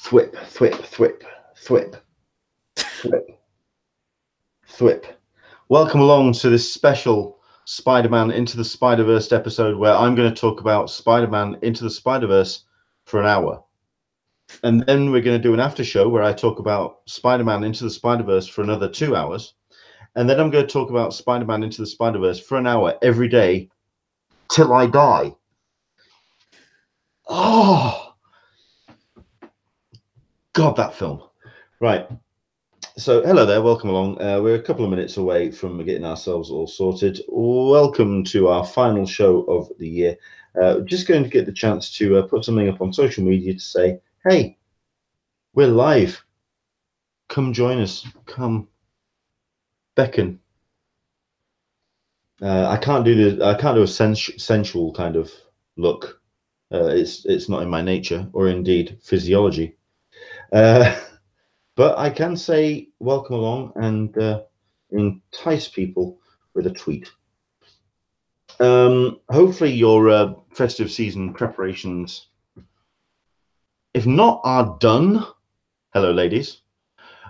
Thwip, thwip, thwip, thwip, thwip, thwip. Welcome along to this special Spider-Man Into the Spider-Verse episode where I'm going to talk about Spider-Man Into the Spider-Verse for an hour. And then we're going to do an after show where I talk about Spider-Man Into the Spider-Verse for another 2 hours. And then I'm going to talk about Spider-Man Into the Spider-Verse for an hour every day till I die. Oh, God, that film. Right. So, hello there. Welcome along. We're a couple of minutes away from getting ourselves all sorted. Welcome to our final show of the year. Just going to get the chance to put something up on social media to say, hey, we're live. Come join us. Come beckon. I can't do a sensual kind of look. It's not in my nature or indeed physiology. But I can say welcome along and entice people with a tweet. Hopefully your festive season preparations, if not are done, hello ladies,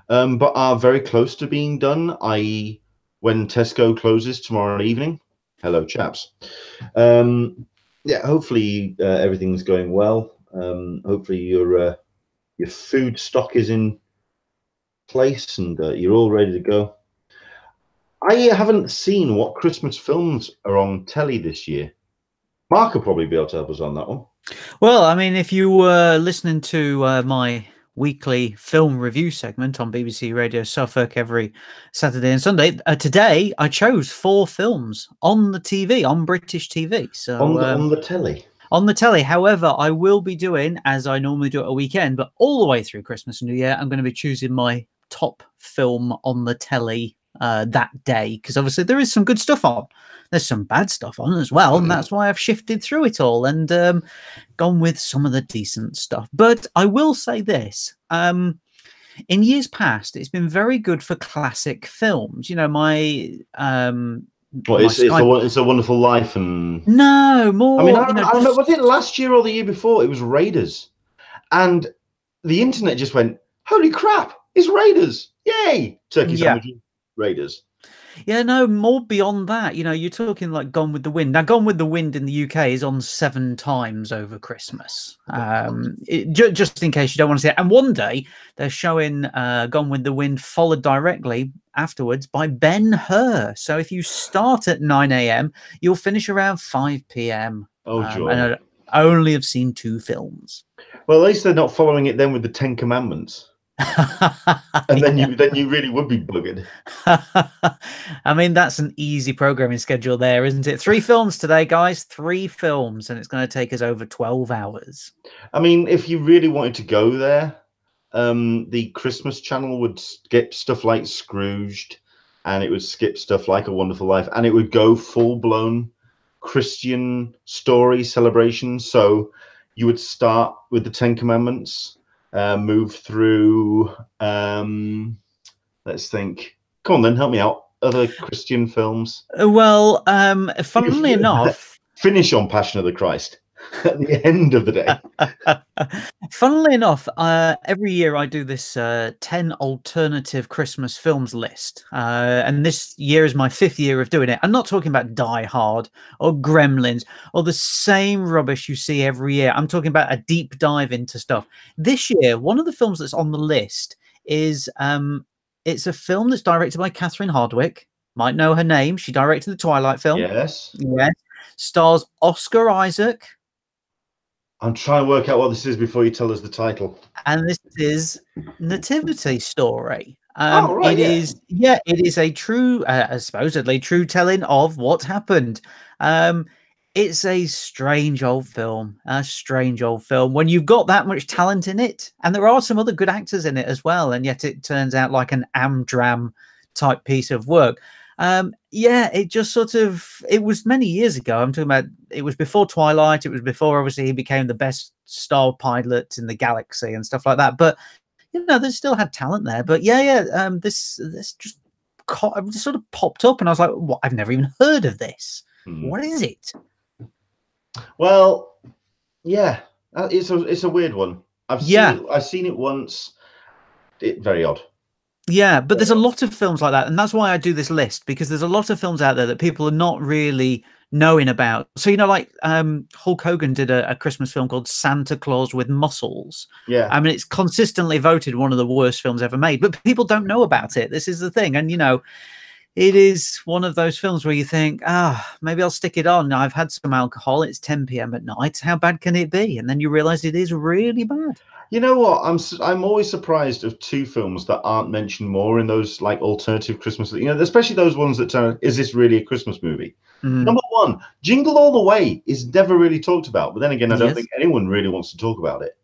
but are very close to being done, i.e. when Tesco closes tomorrow evening. Hello chaps. Yeah, hopefully everything's going well. Hopefully your food stock is in place and you're all ready to go. I haven't seen what Christmas films are on telly this year. Mark will probably be able to help us on that one. Well, I mean, if you were listening to my weekly film review segment on BBC Radio Suffolk every Saturday and Sunday, today I chose 4 films on the TV, on British TV. So on the telly. On the telly. However, I will be doing, as I normally do at a weekend, but all the way through Christmas and New Year, I'm going to be choosing my top film on the telly that day, because obviously there is some good stuff on. There's some bad stuff on as well, and that's why I've shifted through it all and gone with some of the decent stuff. But I will say this. In years past, it's been very good for classic films. You know, my... What, it's a Wonderful Life and... No, more... I mean, I remember, was it last year or the year before? It was Raiders. And the internet just went, holy crap, it's Raiders. Yay! Turkey sandwiches, Raiders. Yeah, no, more beyond that. You know, you're talking like Gone with the Wind. Now, Gone with the Wind in the UK is on 7 times over Christmas. Just in case you don't want to see it. And one day they're showing Gone with the Wind followed directly afterwards by Ben-Hur. So if you start at 9 a.m., you'll finish around 5 p.m. Oh, joy. And I only have seen 2 films. Well, at least they're not following it then with the 10 Commandments. And then you really would be buggered. I mean, that's an easy programming schedule there, isn't it? 3 films today, guys. 3 films, and it's going to take us over 12 hours. I mean, if you really wanted to go there, the Christmas channel would skip stuff like Scrooged, and it would skip stuff like A Wonderful Life, and it would go full-blown Christian story celebration. So you would start with the 10 Commandments, move through, let's think. Come on then, help me out. Other Christian films. Well, funnily enough... Finish on Passion of the Christ at the end of the day. Funnily enough, every year I do this 10 alternative Christmas films list. And this year is my 5th year of doing it. I'm not talking about Die Hard or Gremlins or the same rubbish you see every year. I'm talking about a deep dive into stuff. This year, one of the films that's on the list is it's a film that's directed by Catherine Hardwicke. Might know her name. She directed the Twilight film. Yes. Yes. Stars Oscar Isaac. I'm trying to work out what this is before you tell us the title. And this is Nativity Story. Right, it is a true, supposedly true telling of what happened. It's a strange old film. When you've got that much talent in it, and there are some other good actors in it as well, and yet it turns out like an Amdram type piece of work. It just sort of, it was many years ago. I'm talking about, it was before Twilight. It was before, obviously, he became the best star pilot in the galaxy and stuff like that. But, you know, they still had talent there. But this just sort of popped up and I was like, what? I've never even heard of this. What is it? Well, yeah, it's a weird one. I've seen it once. Very odd. Yeah, but there's a lot of films like that, and that's why I do this list, because there's a lot of films out there that people are not really knowing about. So, you know, like Hulk Hogan did a Christmas film called Santa Claus with Muscles. Yeah. I mean, it's consistently voted one of the worst films ever made, but people don't know about it. This is the thing. And, you know, it is one of those films where you think, maybe I'll stick it on. I've had some alcohol. It's 10 p.m. at night. How bad can it be? And then you realize it is really bad. You know what? I'm always surprised of two films that aren't mentioned more in those like alternative Christmas. You know, especially those ones that turn. Is this really a Christmas movie? Number one, Jingle All the Way is never really talked about. But then again, I don't think anyone really wants to talk about it.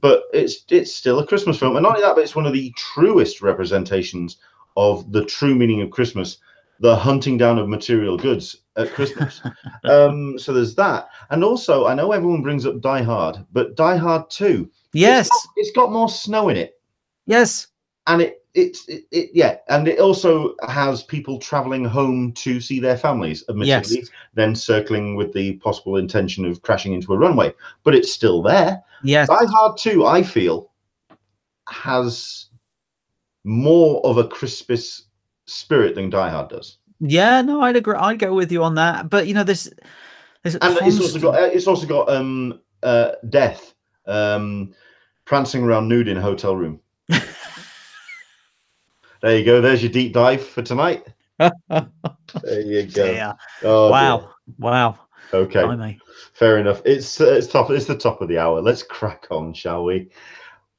But it's still a Christmas film, and not only that, but it's one of the truest representations of the true meaning of Christmas, the hunting down of material goods at Christmas. So there's that, and also I know everyone brings up Die Hard, but Die Hard 2. Yes, it's got more snow in it. Yes, and and it also has people traveling home to see their families, admittedly, then circling with the possible intention of crashing into a runway. But it's still there. Yes, Die Hard 2, I feel, has more of a Christmas spirit than Die Hard does. Yeah, no, I'd agree. I'd go with you on that. But you know, there's and it's also got death. Prancing around nude in a hotel room. There you go. There's your deep dive for tonight. There you go. Yeah. Oh, wow. Dear. Wow. Okay. Blimey. Fair enough. It's top. It's the top of the hour. Let's crack on, shall we?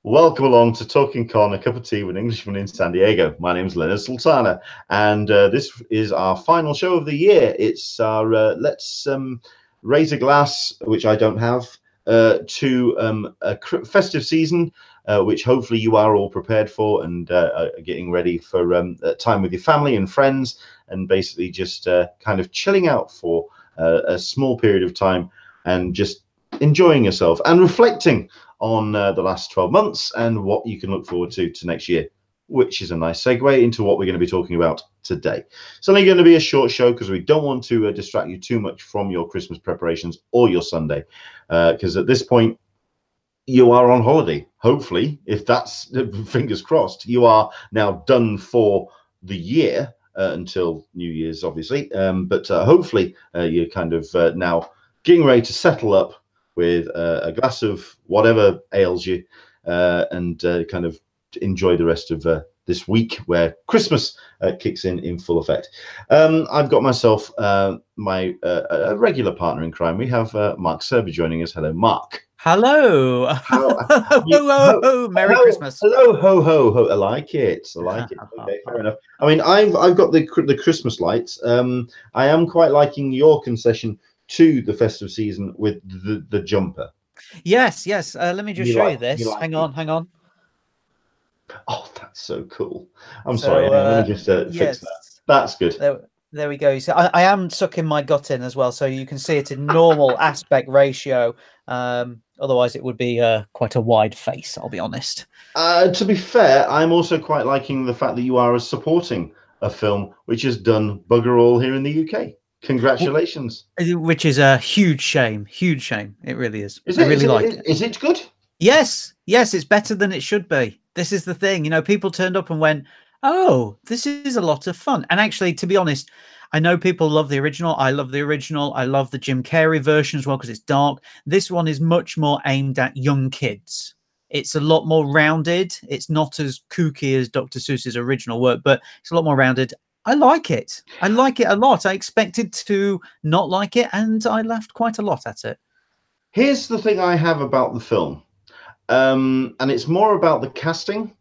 Welcome along to Talkin Con, a cup of tea with an Englishman in San Diego. My name is Leonard Sultana, and this is our final show of the year. It's our let's raise a glass, which I don't have, to a festive season, which hopefully you are all prepared for and getting ready for time with your family and friends, and basically just kind of chilling out for a small period of time and just enjoying yourself and reflecting on the last 12 months and what you can look forward to next year, which is a nice segue into what we're going to be talking about today. It's only going to be a short show because we don't want to distract you too much from your Christmas preparations or your Sunday, because at this point you are on holiday. Hopefully, if that's fingers crossed, you are now done for the year until New Year's, obviously. But hopefully you're kind of now getting ready to settle up with a glass of whatever ails you and kind of enjoy the rest of this week where Christmas kicks in full effect. I've got myself my regular partner in crime. We have Mark Searby joining us. Hello, Mark. Hello. Merry Christmas. Hello, ho, ho, ho. I like it. I like it. Okay, fair enough. I mean, I've got the Christmas lights. I am quite liking your concession to the festive season with the jumper. Yes. Let me just show you this. Hang on. Oh, that's so cool. I'm sorry. Let me just fix that. That's good. There we go. So I am sucking my gut in as well, so you can see it in normal aspect ratio. Otherwise, it would be quite a wide face, I'll be honest. To be fair, I'm also quite liking the fact that you are supporting a film which has done bugger all here in the UK. Congratulations. Which is a huge shame. Huge shame. It really is. I really like it. Is it good? Yes, it's better than it should be. This is the thing. You know, people turned up and went, oh, this is a lot of fun. And actually, to be honest, I know people love the original. I love the original. I love the Jim Carrey version as well because it's dark. This one is much more aimed at young kids. It's a lot more rounded. It's not as kooky as Dr. Seuss's original work, but it's a lot more rounded. I like it. I like it a lot. I expected to not like it, and I laughed quite a lot at it. Here's the thing I have about the film, and it's more about the casting.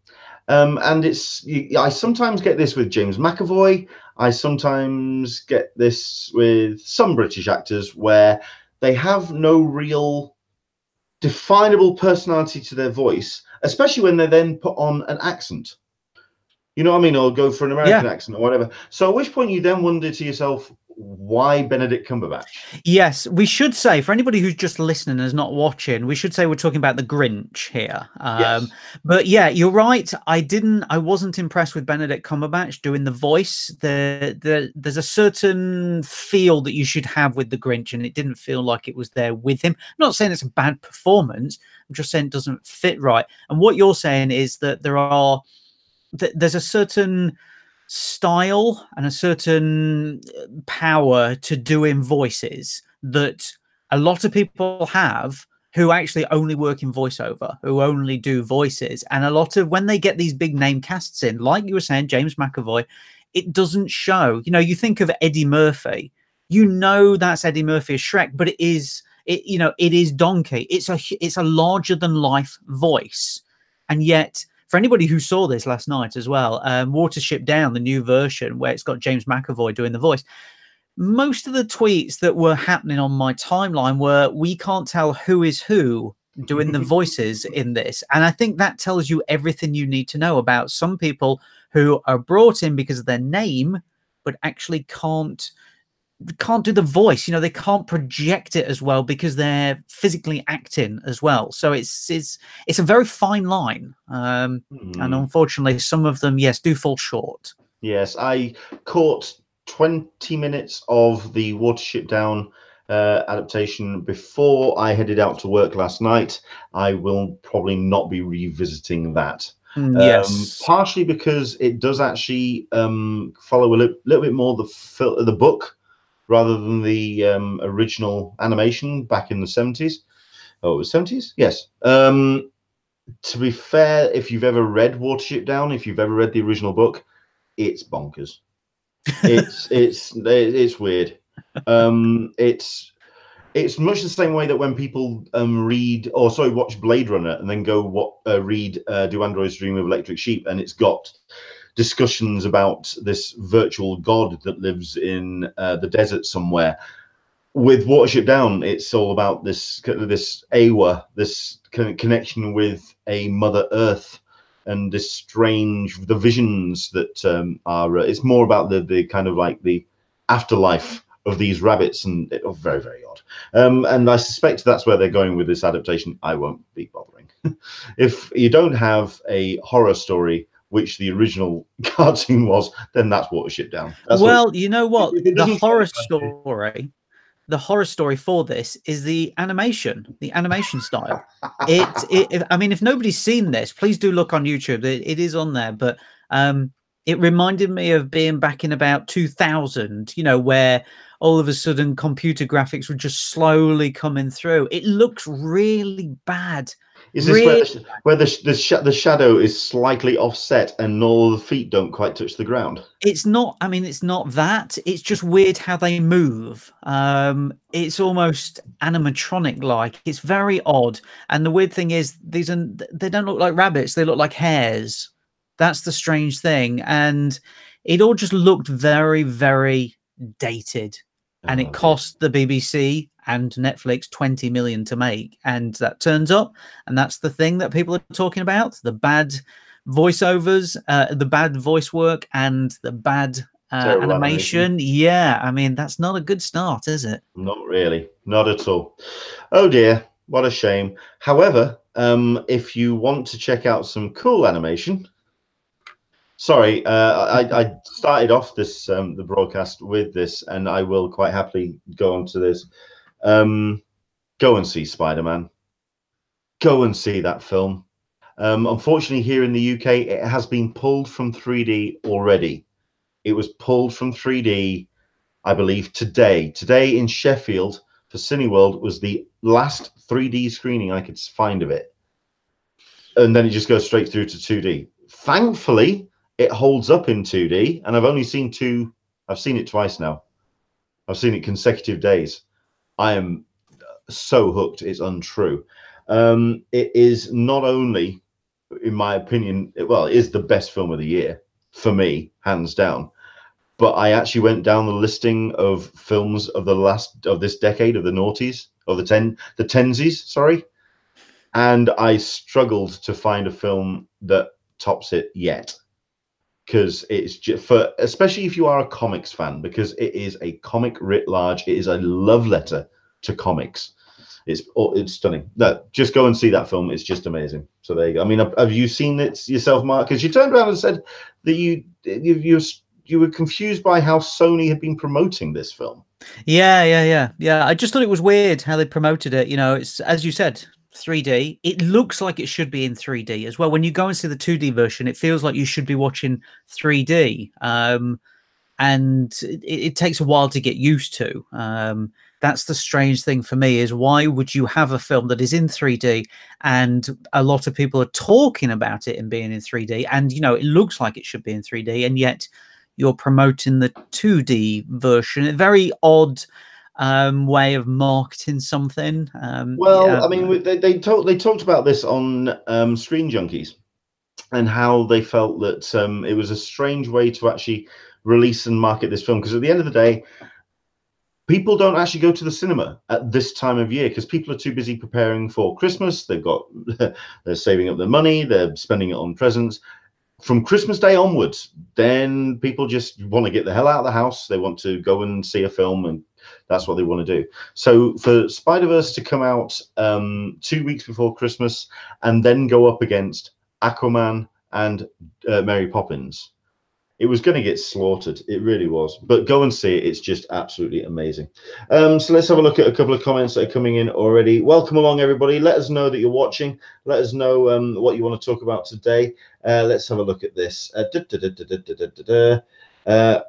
And I sometimes get this with James McAvoy. I sometimes get this with some British actors where they have no real definable personality to their voice, especially when they then put on an accent. You know what I mean? Or go for an American accent or whatever. So at which point you then wonder to yourself, why Benedict Cumberbatch? Yes, we should say, for anybody who's just listening and is not watching, we should say we're talking about the Grinch here. Yes. But yeah, you're right. I wasn't impressed with Benedict Cumberbatch doing the voice. There's a certain feel that you should have with the Grinch, and it didn't feel like it was there with him. I'm not saying it's a bad performance. I'm just saying it doesn't fit right. And what you're saying is that there's a certain style and a certain power to doing voices that a lot of people have who actually only work in voiceover, who only do voices. And a lot of when they get these big name casts in, like you were saying, James McAvoy, it doesn't show. You know, you think of Eddie Murphy, you know that's Eddie Murphy as Shrek, but it is Donkey. It's a larger than life voice. And yet, for anybody who saw this last night as well, Watership Down, the new version where it's got James McAvoy doing the voice, most of the tweets that were happening on my timeline were, we can't tell who is who doing the voices in this. And I think that tells you everything you need to know about some people who are brought in because of their name, but actually can't do the voice. You know, they can't project it as well because they're physically acting as well. So it's a very fine line, and unfortunately some of them, yes, do fall short. Yes, I caught 20 minutes of the Watership Down adaptation before I headed out to work last night. I will probably not be revisiting that. Yes, partially because it does actually follow a little bit more the book rather than the original animation back in the 70s. Oh, it was 70s? Yes. To be fair, if you've ever read Watership Down, if you've ever read the original book, it's bonkers. It's weird. It's much the same way that when people watch Blade Runner and then go read Do Androids Dream of Electric Sheep, and it's got discussions about this virtual god that lives in the desert somewhere. With Watership Down, it's all about this Awa, this connection with a Mother Earth, and this the visions that are. It's more about the kind of like the afterlife of these rabbits, and very, very odd. And I suspect that's where they're going with this adaptation. I won't be bothering. If you don't have a horror story, which the original cartoon was, then that's Watership Down. You know what? The horror story for this is the animation style. I mean, if nobody's seen this, please do look on YouTube. It is on there, but it reminded me of being back in about 2000, you know, where all of a sudden computer graphics were just slowly coming through. It looks really bad. Is this where the shadow is slightly offset and all the feet don't quite touch the ground? It's not. I mean, it's not that. It's just weird how they move. It's almost animatronic-like. It's very odd. And the weird thing is, they don't look like rabbits. They look like hares. That's the strange thing. And it all just looked very, very dated. And it cost the BBC and Netflix 20 million to make, and that turns up, and that's the thing that people are talking about: the bad voiceovers, the bad voice work, and the bad animation. Yeah, I mean, that's not a good start, is it? Not really, not at all. Oh dear, what a shame. However, if you want to check out some cool animation, sorry, I started off this the broadcast with this, and I will quite happily go on to this. Go and see Spider-Man. Go and see that film. Unfortunately, here in the UK, it has been pulled from 3D already. It was pulled from 3D, I believe, today. Today in Sheffield for Cineworld was the last 3D screening I could find of it. And then it just goes straight through to 2D. Thankfully, it holds up in 2D, and I've seen it twice now. I've seen it consecutive days. I am so hooked, it's untrue. It is not only, in my opinion, it is the best film of the year for me, hands down. But I actually went down the listing of films of this decade, of the noughties, of the tensies, sorry, and I struggled to find a film that tops it yet. because it's just for, especially if you are a comics fan, because it is a comic writ large. It is a love letter to comics. It's stunning. No, just go and see that film. It's just amazing. So there you go. I mean, have you seen it yourself, Mark? Because you turned around and said that you were confused by how Sony had been promoting this film. Yeah. I just thought it was weird how they promoted it. You know, it's, as you said, 3D. It looks like it should be in 3D as well. When you go and see the 2D version, it feels like you should be watching 3D. And it takes a while to get used to. That's the strange thing for me, is why would you have a film that is in 3D and a lot of people are talking about it and being in 3D, and you know it looks like it should be in 3D, and yet you're promoting the 2D version. A very odd way of marketing something. Well, Yeah. I mean, they talked about this on Screen Junkies, and how they felt that it was a strange way to actually release and market this film, because at the end of the day, people don't actually go to the cinema at this time of year because people are too busy preparing for Christmas. They're saving up their money, they're spending it on presents. From Christmas Day onwards, then people just want to get the hell out of the house. They want to go and see a film, and that's what they want to do. So for Spider-Verse to come out 2 weeks before Christmas and then go up against Aquaman and Mary Poppins, it was going to get slaughtered. It really was. But go and see it. It's just absolutely amazing. So let's have a look at a couple of comments that are coming in already. Welcome along, everybody. Let us know that you're watching. Let us know what you want to talk about today. Let's have a look at this.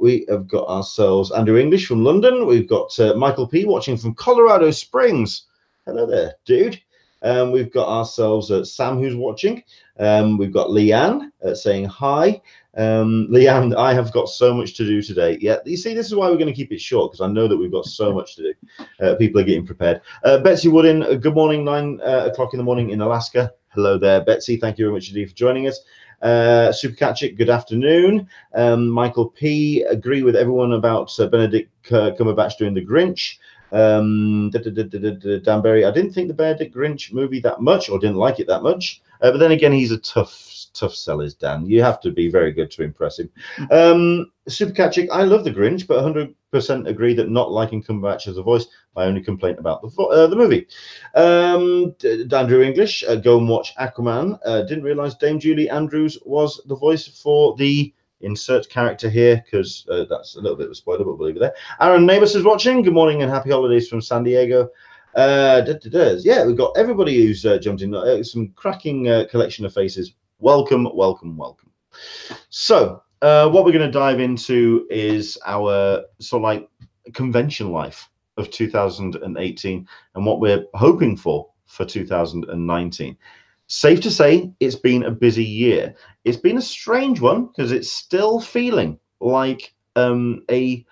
We have got ourselves Andrew English from London. We've got Michael P. watching from Colorado Springs. Hello there, dude. We've got ourselves Sam, who's watching. We've got Leanne saying hi. Leanne, I have got so much to do today. Yeah, you see, this is why we're going to keep it short, because I know that we've got so much to do. People are getting prepared. Betsy Woodin, good morning, 9 o'clock in the morning in Alaska. Hello there, Betsy. Thank you very much indeed for joining us. Super Catchick, good afternoon. Michael P, agree with everyone about Benedict Cumberbatch doing the Grinch. Dan Berry, I didn't think the Benedict Grinch movie that much, or didn't like it that much. But then again, he's a tough seller, Dan. You have to be very good to impress him. Super Catchick, I love the Grinch, but 100% agree that not liking Cumberbatch as a voice, my only complaint about the movie. Andrew English, go and watch Aquaman. Didn't realize Dame Julie Andrews was the voice for the insert character here, because that's a little bit of a spoiler, but we'll leave it there. Aaron Neighbors is watching. Good morning and happy holidays from San Diego. Yeah, we've got everybody who's jumped in. Some cracking collection of faces. Welcome. So what we're going to dive into is our sort of like convention life of 2018 and what we're hoping for 2019. Safe to say, it's been a busy year. It's been a strange one because it's still feeling like a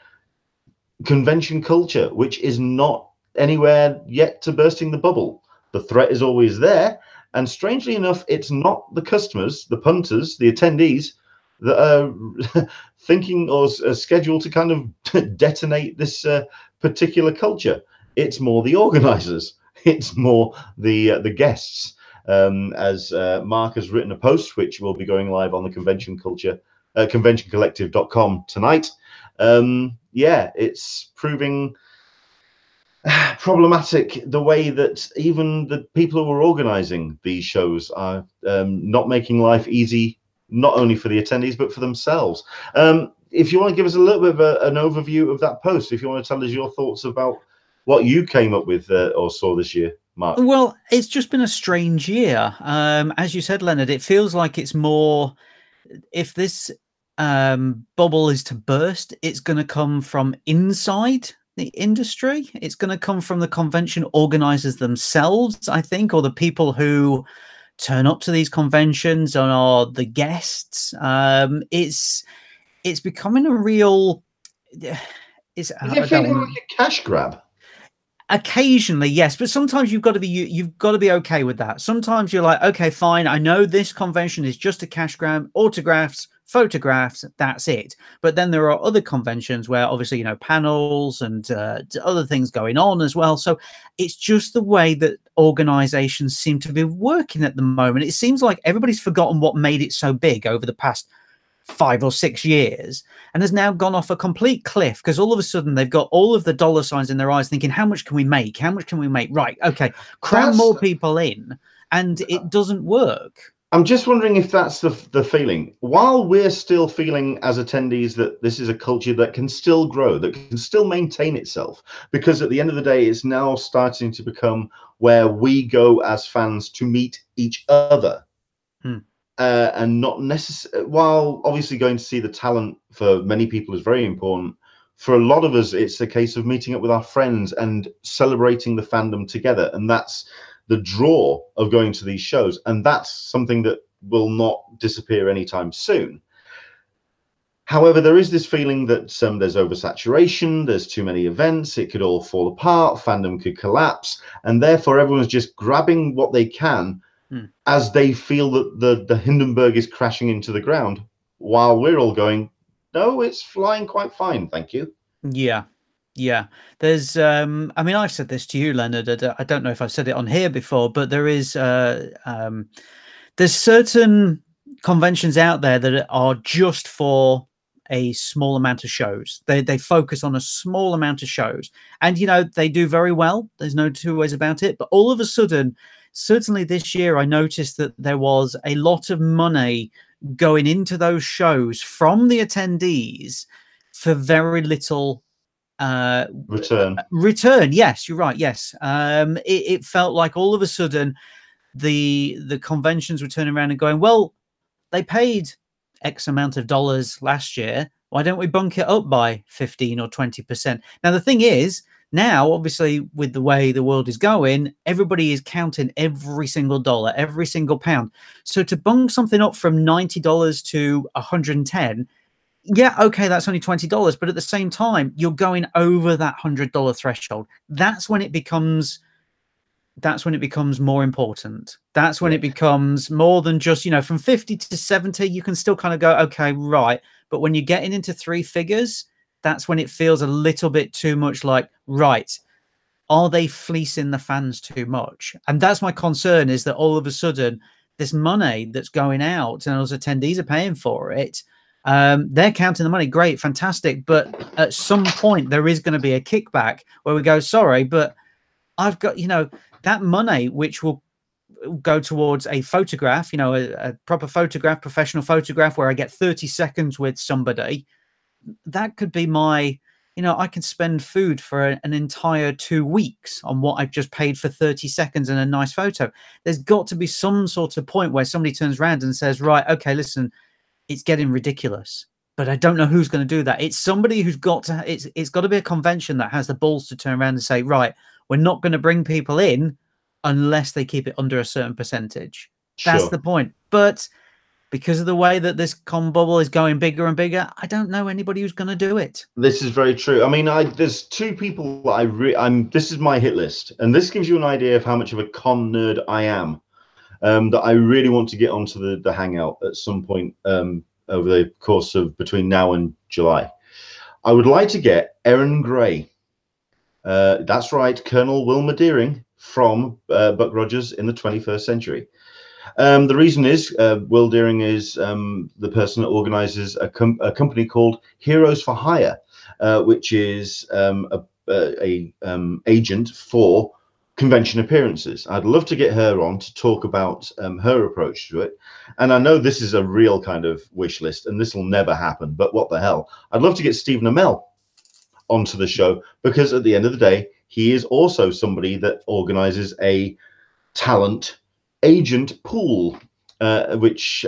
convention culture, which is not anywhere yet to bursting the bubble. The threat is always there. And strangely enough, it's not the customers, the punters, the attendees that are thinking or scheduled to kind of detonate this particular culture. It's more the organizers. It's more the guests. As Mark has written a post, which will be going live on the convention culture, conventioncollective.com tonight. Yeah, it's proving problematic the way that even the people who are organizing these shows are not making life easy, not only for the attendees, but for themselves. If you want to give us a little bit of an overview of that post, if you want to tell us your thoughts about what you came up with or saw this year, Mark. Well, it's just been a strange year. As you said, Leonard, it feels like it's more, if this bubble is to burst, it's going to come from inside the industry. It's going to come from the convention organizers themselves, I think, or the people who turn up to these conventions and are the guests. It's becoming a real... Is it feeling like a cash grab? Occasionally, yes, but sometimes you've got to be okay with that. Sometimes you're like, okay, fine, I know this convention is just a cash grab, autographs, photographs, that's it. But then there are other conventions where obviously, you know, panels and other things going on as well. So it's just the way that organizations seem to be working at the moment. It seems like everybody's forgotten what made it so big over the past 5 or 6 years and has now gone off a complete cliff because all of a sudden they've got all of the dollar signs in their eyes thinking, how much can we make? How much can we make? Right. Okay. Cram more people in, and it doesn't work. I'm just wondering if that's the feeling. While we're still feeling as attendees that this is a culture that can still grow, that can still maintain itself, because at the end of the day, it's now starting to become where we go as fans to meet each other. And not necessarily, while obviously going to see the talent for many people is very important, for a lot of us, it's a case of meeting up with our friends and celebrating the fandom together. And that's the draw of going to these shows. And that's something that will not disappear anytime soon. However, there is this feeling that there's oversaturation, there's too many events, it could all fall apart, fandom could collapse, and therefore everyone's just grabbing what they can as they feel that the Hindenburg is crashing into the ground, while we're all going, no, it's flying quite fine, thank you. Yeah. There's I mean, I've said this to you, Leonard. I don't know if I've said it on here before, but there's certain conventions out there that are just for a small amount of shows. They focus on a small amount of shows, and you know, they do very well. There's no two ways about it. But all of a sudden, certainly this year, I noticed that there was a lot of money going into those shows from the attendees for very little return. Yes, you're right. Yes. It felt like all of a sudden the conventions were turning around and going, well, they paid X amount of dollars last year. Why don't we bunk it up by 15 or 20%? Now, the thing is, now, obviously, with the way the world is going, everybody is counting every single dollar, every single pound. So to bunk something up from $90 to $110, yeah, okay, that's only $20, but at the same time, you're going over that $100 threshold. That's when it becomes more important. That's when it becomes more than just, you know, from 50 to 70, you can still kind of go, okay, right. But when you're getting into 3 figures, that's when it feels a little bit too much like, right, are they fleecing the fans too much? And that's my concern, is that all of a sudden this money that's going out and those attendees are paying for it, they're counting the money. Great, fantastic. But at some point there is going to be a kickback where we go, sorry, but I've got, you know, that money which will go towards a photograph, you know, a proper photograph, professional photograph where I get 30 seconds with somebody. That could be my, you know, I can spend food for an entire 2 weeks on what I've just paid for 30 seconds and a nice photo. There's got to be some sort of point where somebody turns around and says, right, okay, listen, it's getting ridiculous, but I don't know who's going to do that. It's somebody who's got to, it's got to be a convention that has the balls to turn around and say, right, we're not going to bring people in unless they keep it under a certain percentage. That's the point. But because of the way that this con bubble is going bigger and bigger, I don't know anybody who's going to do it. This is very true. I mean, there's 2 people that this is my hit list, and this gives you an idea of how much of a con nerd I am. That I really want to get onto the hangout at some point over the course of between now and July. I would like to get Erin Gray. That's right, Colonel Wilma Deering from Buck Rogers in the 21st Century. The reason is Will Deering is the person that organizes a company called Heroes for Hire, which is a agent for convention appearances. I'd love to get her on to talk about her approach to it. And I know this is a real kind of wish list, and this will never happen, but what the hell. I'd love to get Stephen Amell onto the show, because at the end of the day, he is also somebody that organizes a talent agent pool, which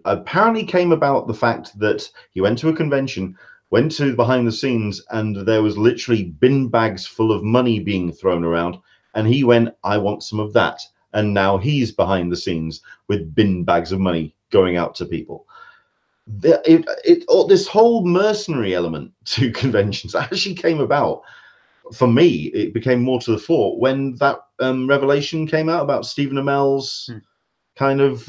apparently came about the fact that he went to a convention, went to behind the scenes, and there was literally bin bags full of money being thrown around. And he went, I want some of that. And now he's behind the scenes with bin bags of money going out to people. This whole mercenary element to conventions actually came about. For me, it became more to the fore when that revelation came out about Stephen Amell's kind of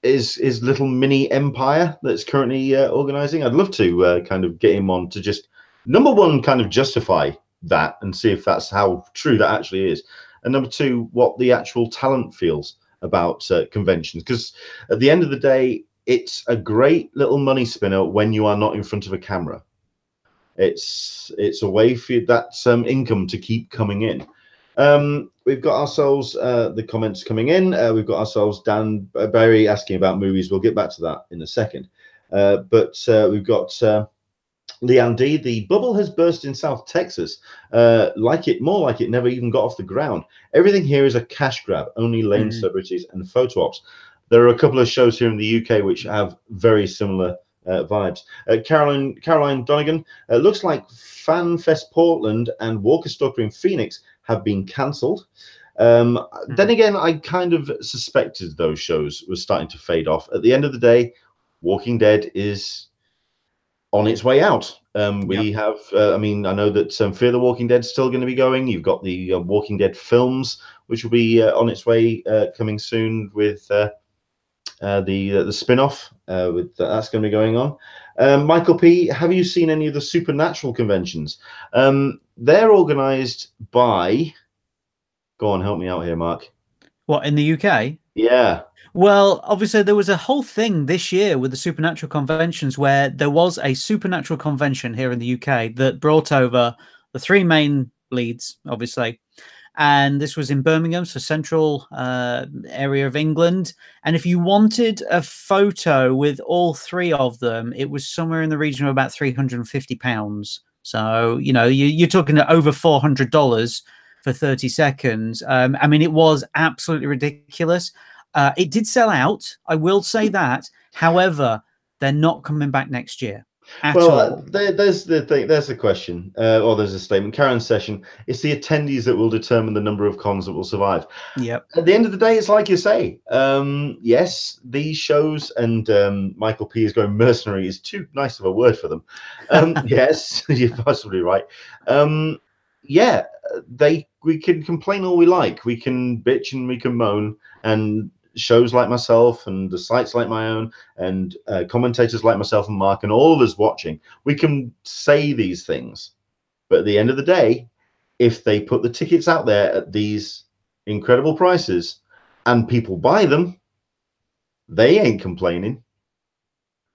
his little mini empire that's currently organizing. I'd love to kind of get him on to just, number one, kind of justify that and see if that's how true that actually is, and number 2, what the actual talent feels about conventions. Because at the end of the day, it's a great little money spinner when you are not in front of a camera. It's a way for that income to keep coming in. We've got ourselves the comments coming in. We've got ourselves Dan Barry asking about movies. We'll get back to that in a second. But we've got Leanne D. The bubble has burst in South Texas. More like it never even got off the ground. Everything here is a cash grab. Only lame celebrities and photo ops. There are a couple of shows here in the UK which have very similar vibes. Caroline Donegan, looks like FanFest Portland and Walker Stalker in Phoenix have been cancelled. Then again, I kind of suspected those shows were starting to fade off. At the end of the day, Walking Dead is on its way out. We have, I mean, I know that Fear the Walking Dead is still going to be going. You've got the Walking Dead films, which will be on its way coming soon with the spin-off. That's going to be going on. Michael P, have you seen any of the supernatural conventions? They're organized by, go on, help me out here, Mark. What, in the UK? Yeah. Well, obviously there was a whole thing this year with the supernatural conventions where there was a supernatural convention here in the UK that brought over the three main leads, obviously. And this was in Birmingham, so central area of England. And if you wanted a photo with all three of them, it was somewhere in the region of about £350. So, you know, you're talking over $400 for 30 seconds. I mean, it was absolutely ridiculous. It did sell out, I will say that. However, they're not coming back next year. There's the thing. There's the question, or there's a statement. Karen's session. It's the attendees that will determine the number of cons that will survive. Yep. At the end of the day, it's like you say. Yes, these shows, and Michael P is going mercenary is too nice of a word for them. Yes, you're possibly right. Yeah, we can complain all we like. We can bitch and we can moan, and shows like myself and the sites like my own and commentators like myself and Mark and all of us watching, we can say these things. But at the end of the day, if they put the tickets out there at these incredible prices and people buy them, they ain't complaining.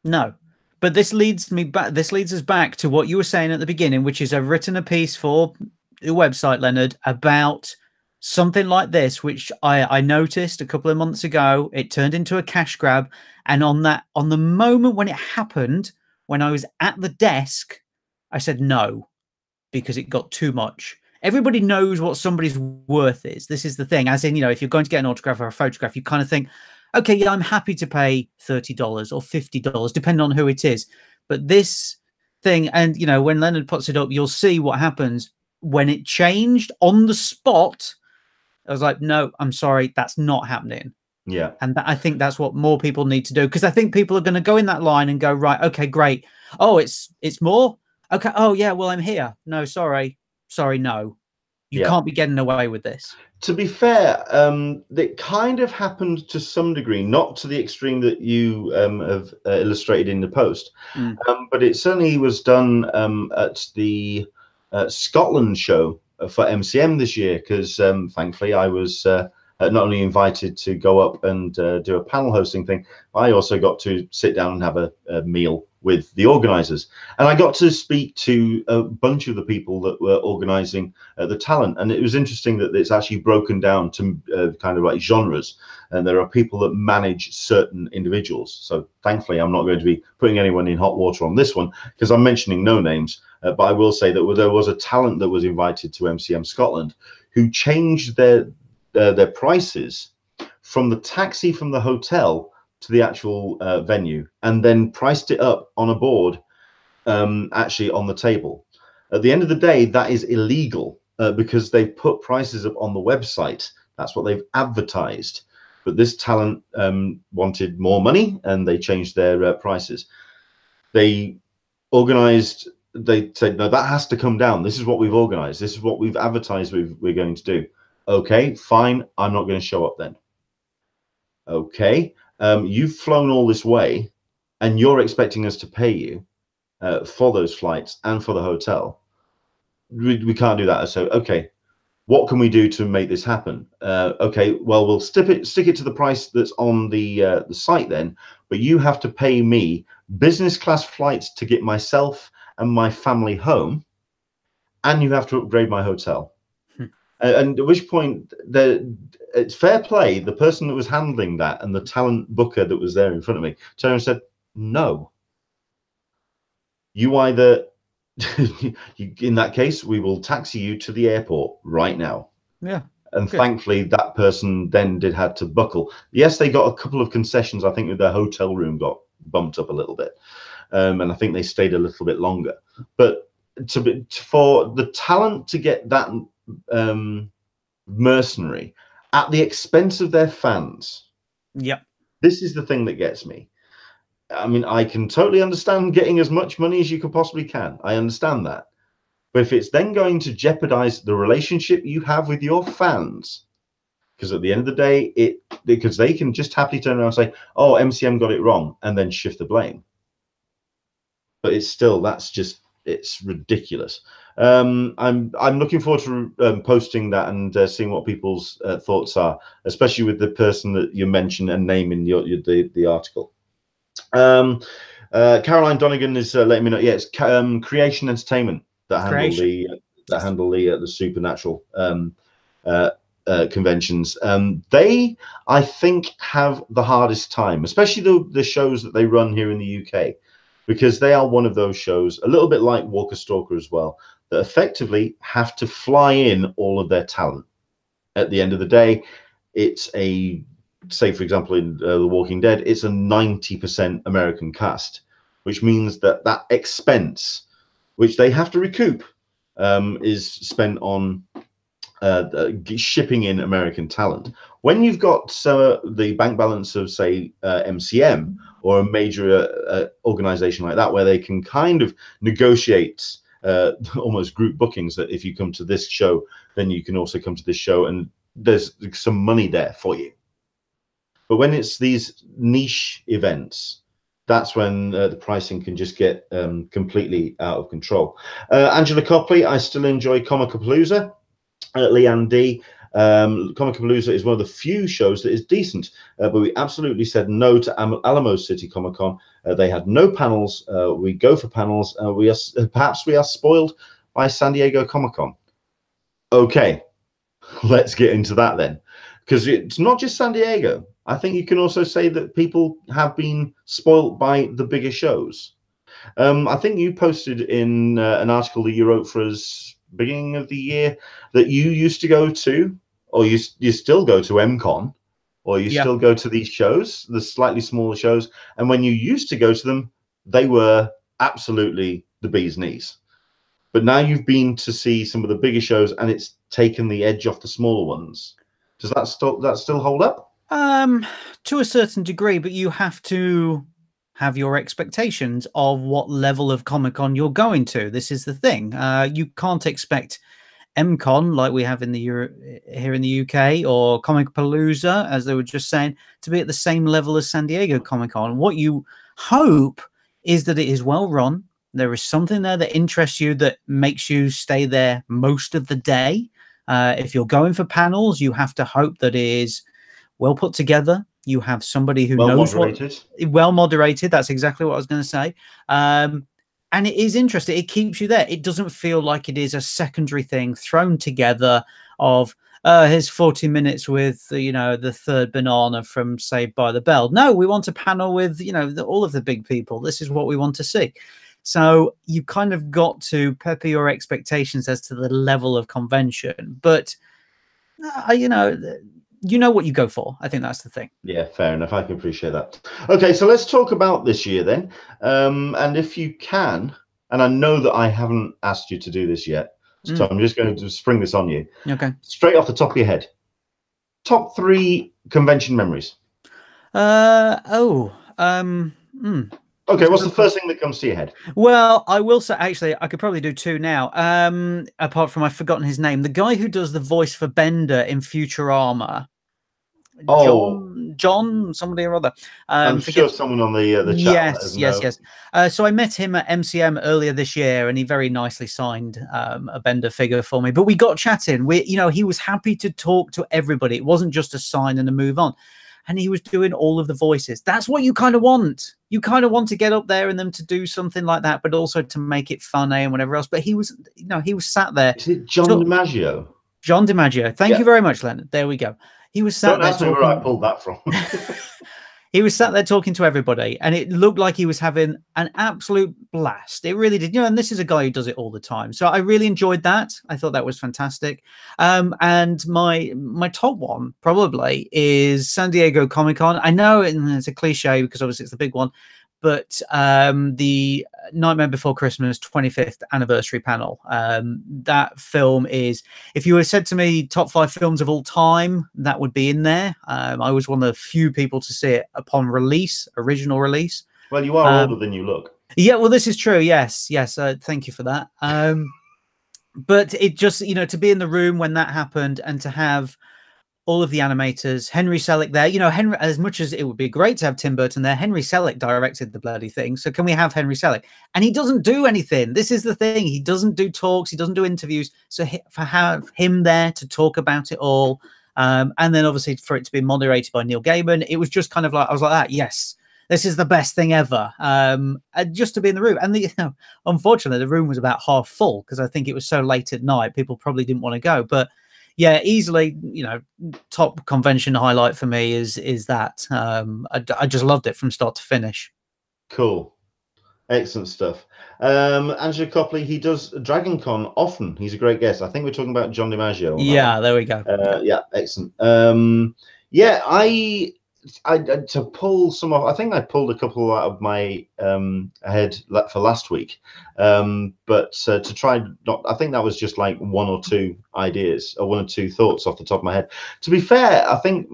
No. But this leads me back. This leads us back to what you were saying at the beginning, which is I've written a piece for the website, Leonard, about something like this, which I noticed a couple of months ago. It turned into a cash grab. And on the moment when it happened, when I was at the desk, I said no, because it got too much. Everybody knows what somebody's worth is. This is the thing. As in, you know, if you're going to get an autograph or a photograph, you kind of think, okay, yeah, I'm happy to pay $30 or $50, depending on who it is. But this thing, and, you know, when Leonard puts it up, you'll see what happens. When it changed on the spot, I was like, no, I'm sorry, that's not happening. Yeah. And I think that's what more people need to do, because I think people are going to go in that line and go, right, okay, great. Oh, it's more? Okay. Oh, yeah, well, I'm here. No, sorry, no. You can't be getting away with this. To be fair, it kind of happened to some degree, not to the extreme that you have illustrated in the post, but it certainly was done at the Scotland show for MCM this year, because thankfully I was not only invited to go up and do a panel hosting thing, I also got to sit down and have a meal with the organizers, and I got to speak to a bunch of the people that were organizing the talent. And it was interesting that it's actually broken down to kind of like genres, and there are people that manage certain individuals. So thankfully I'm not going to be putting anyone in hot water on this one, because I'm mentioning no names, but I will say that there was a talent that was invited to MCM Scotland who changed their prices from the taxi from the hotel to the actual venue, and then priced it up on a board, actually on the table. At the end of the day, that is illegal because they put prices up on the website. That's what they've advertised. But this talent wanted more money, and they changed their prices. They organized, they said, no, that has to come down. This is what we've organized. This is what we've advertised we're going to do. Okay, fine. I'm not going to show up then. Okay. You've flown all this way and you're expecting us to pay you for those flights and for the hotel. We can't do that. So, okay, what can we do to make this happen? Okay, well, we'll stick it to the price that's on the site then, but you have to pay me business class flights to get myself and my family home, and you have to upgrade my hotel. And at which point, it's fair play. The person that was handling that and the talent booker that was there in front of me turned and said, no. You either, in that case, we will taxi you to the airport right now. Yeah. And thankfully, that person then did have to buckle. Yes, they got a couple of concessions. I think their hotel room got bumped up a little bit. And I think they stayed a little bit longer. But for the talent to get that mercenary at the expense of their fans. Yep. This is the thing that gets me. I mean, I can totally understand getting as much money as you could possibly can. I understand that. But if it's then going to jeopardize the relationship you have with your fans, because at the end of the day, because they can just happily turn around and say, oh, MCM got it wrong, and then shift the blame. But it's still, it's ridiculous. I'm looking forward to posting that and seeing what people's thoughts are, especially with the person that you mentioned and naming the article. Caroline Donegan is letting me know. Yeah, it's Creation Entertainment that handle the supernatural conventions. They, I think, have the hardest time, especially the shows that they run here in the UK, because they are one of those shows, a little bit like Walker Stalker as well, that effectively have to fly in all of their talent. At the end of the day, it's say, for example, in The Walking Dead, it's a 90% American cast, which means that expense, which they have to recoup, is spent on shipping in American talent. When you've got the bank balance of, say, MCM or a major organization like that, where they can kind of negotiate almost group bookings, that if you come to this show, then you can also come to this show, and there's some money there for you. But when it's these niche events, that's when the pricing can just get completely out of control. Angela Copley, I still enjoy Comicapalooza. Leanne D, Comicapalooza is one of the few shows that is decent, but we absolutely said no to Alamo City Comic Con. They had no panels. We go for panels. Perhaps we are spoiled by San Diego Comic Con. Okay, let's get into that then, because it's not just San Diego. I think you can also say that people have been spoiled by the bigger shows. I think you posted in an article that you wrote for us beginning of the year that you used to go to, or you still go to MCon, or you still go to these shows, the slightly smaller shows, and when you used to go to them, they were absolutely the bee's knees. But now you've been to see some of the bigger shows, and it's taken the edge off the smaller ones. Does that still hold up? To a certain degree, but you have to have your expectations of what level of Comic-Con you're going to. This is the thing. You can't expect MCon, like we have in here in the UK, or Comicapalooza, as they were just saying, to be at the same level as San Diego Comic-Con. What you hope is that it is well run. There is something there that interests you, that makes you stay there most of the day. If you're going for panels, you have to hope that it is well put together. You have somebody who knows well moderated. That's exactly what I was going to say. And it is interesting. It keeps you there. It doesn't feel like it is a secondary thing thrown together of, here's 40 minutes with, the third banana from Saved by the Bell. No, we want a panel with, all of the big people. This is what we want to see. So you kind of got to pepper your expectations as to the level of convention. But, you know what you go for. I think that's the thing. Yeah, fair enough. I can appreciate that. Okay, so let's talk about this year then. And if you can, and I know that I haven't asked you to do this yet, so I'm just going to spring this on you. Okay. Straight off the top of your head. Top 3 convention memories. Okay, what's the first thing that comes to your head? Well, I will say, actually, I could probably do 2 now. Apart from I've forgotten his name. The guy who does the voice for Bender in Futurama. John, somebody or other. I'm sure someone on the chat. Yes. So I met him at MCM earlier this year, and he very nicely signed a Bender figure for me. But we got chatting. He was happy to talk to everybody. It wasn't just a sign and a move on. and he was doing all of the voices. That's what you kind of want. You kind of want to get up there and them to do something like that, but also to make it funny and whatever else. But he was, he was sat there. Is it John DiMaggio? John DiMaggio. Thank you very much, Leonard. There we go. He was sat Don't there ask me where I pulled that from. He was sat there talking to everybody, and it looked like he was having an absolute blast. It really did. And this is a guy who does it all the time. So I really enjoyed that. I thought that was fantastic. And my top one probably is San Diego Comic-Con. I know it's a cliche because obviously it's the big one, but the Nightmare Before Christmas 25th anniversary panel. That film is, if you had said to me top 5 films of all time, that would be in there. I was one of the few people to see it upon release, original release. Well, you are older than you look. Yeah, well, this is true. Yes. Thank you for that. But it just, to be in the room when that happened and to have all of the animators, Henry Selick there. Henry, as much as it would be great to have Tim Burton there, Henry Selick directed the bloody thing. So can we have Henry Selick? And he doesn't do anything. This is the thing. He doesn't do talks. He doesn't do interviews. So for have him there to talk about it all, and then obviously for it to be moderated by Neil Gaiman, it was just kind of like, I was like that. Yes, this is the best thing ever. Just to be in the room. And unfortunately, the room was about half full because I think it was so late at night. People probably didn't want to go, but yeah, easily, top convention highlight for me is that. I just loved it from start to finish. Cool. Excellent stuff. Angela Copley, he does Dragon Con often. He's a great guest. I think we're talking about John DiMaggio. Yeah, there we go. Yeah, excellent. Yeah, I to pull some off. I think I pulled a couple out of my head for last week, but to try not. I think that was just like one or two ideas or one or two thoughts off the top of my head. To be fair, I think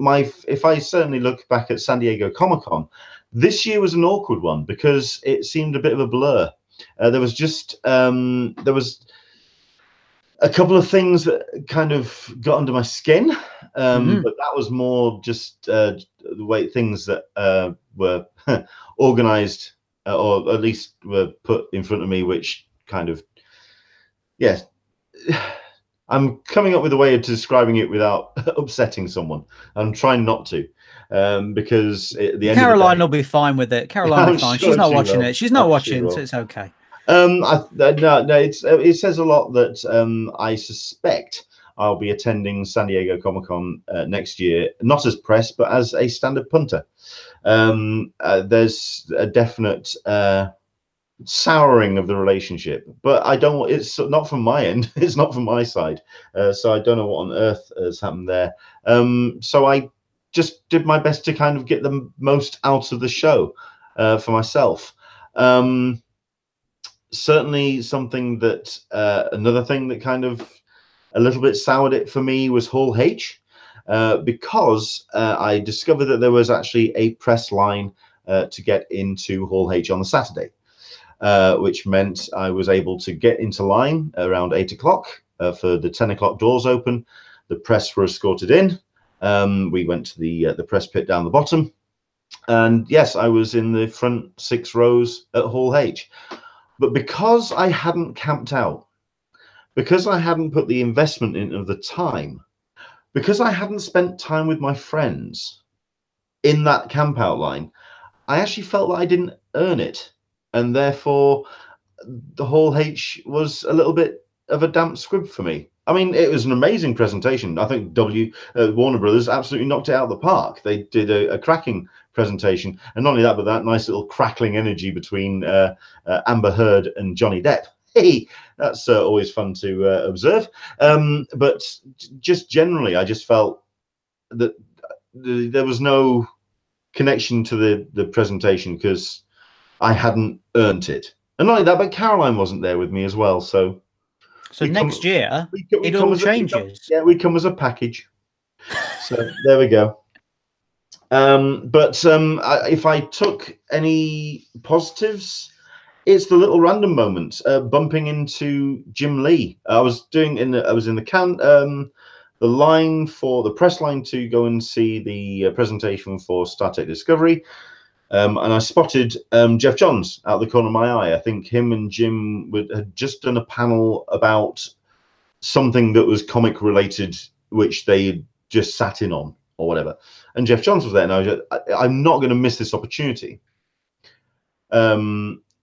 if I certainly look back at San Diego Comic-Con, this year was an awkward one because it seemed a bit of a blur. There was just there was a couple of things that kind of got under my skin, but that was more just the way things that were organized or at least were put in front of me, which kind of, yes, I'm coming up with a way of describing it without upsetting someone. I'm trying not to, because at the end Caroline of the day, will be fine with it. Caroline will be fine. She's not watching it. She's not watching, so it's okay. No, it says a lot that I suspect I'll be attending San Diego Comic-Con next year, not as press, but as a stand-up punter. There's a definite souring of the relationship, but I don't. It's not from my end. It's not from my side. So I don't know what on earth has happened there. So I just did my best to kind of get the most out of the show for myself. Certainly something that another thing that kind of a little bit soured it for me was Hall H, because I discovered that there was actually a press line to get into Hall H on the Saturday, which meant I was able to get into line around 8 o'clock for the 10 o'clock doors open. The press were escorted in. We went to the press pit down the bottom, and yes, I was in the front 6 rows at Hall H. But because I hadn't camped out, because I hadn't put the investment in of the time, because I hadn't spent time with my friends in that camp out line, I actually felt that I didn't earn it. And therefore, the Hall H was a little bit of a damp squib for me. I mean, it was an amazing presentation. I think Warner Brothers absolutely knocked it out of the park. They did a cracking presentation, and not only that, but that nice little crackling energy between Amber Heard and Johnny Depp. Hey, that's always fun to observe. But just generally, I just felt that there was no connection to the presentation because I hadn't earned it. And not only that, but Caroline wasn't there with me as well. So next year, it all changes. We come as a package. So there we go. If I took any positives, it's the little random moments. Bumping into Jim Lee. I was in the line for the press line to go and see the presentation for Star Trek Discovery. And I spotted Jeff Johns out the corner of my eye. I think him and Jim had just done a panel about something that was comic related, which they just sat in on. or whatever. And Jeff Johns was there, and I was just, I'm not going to miss this opportunity.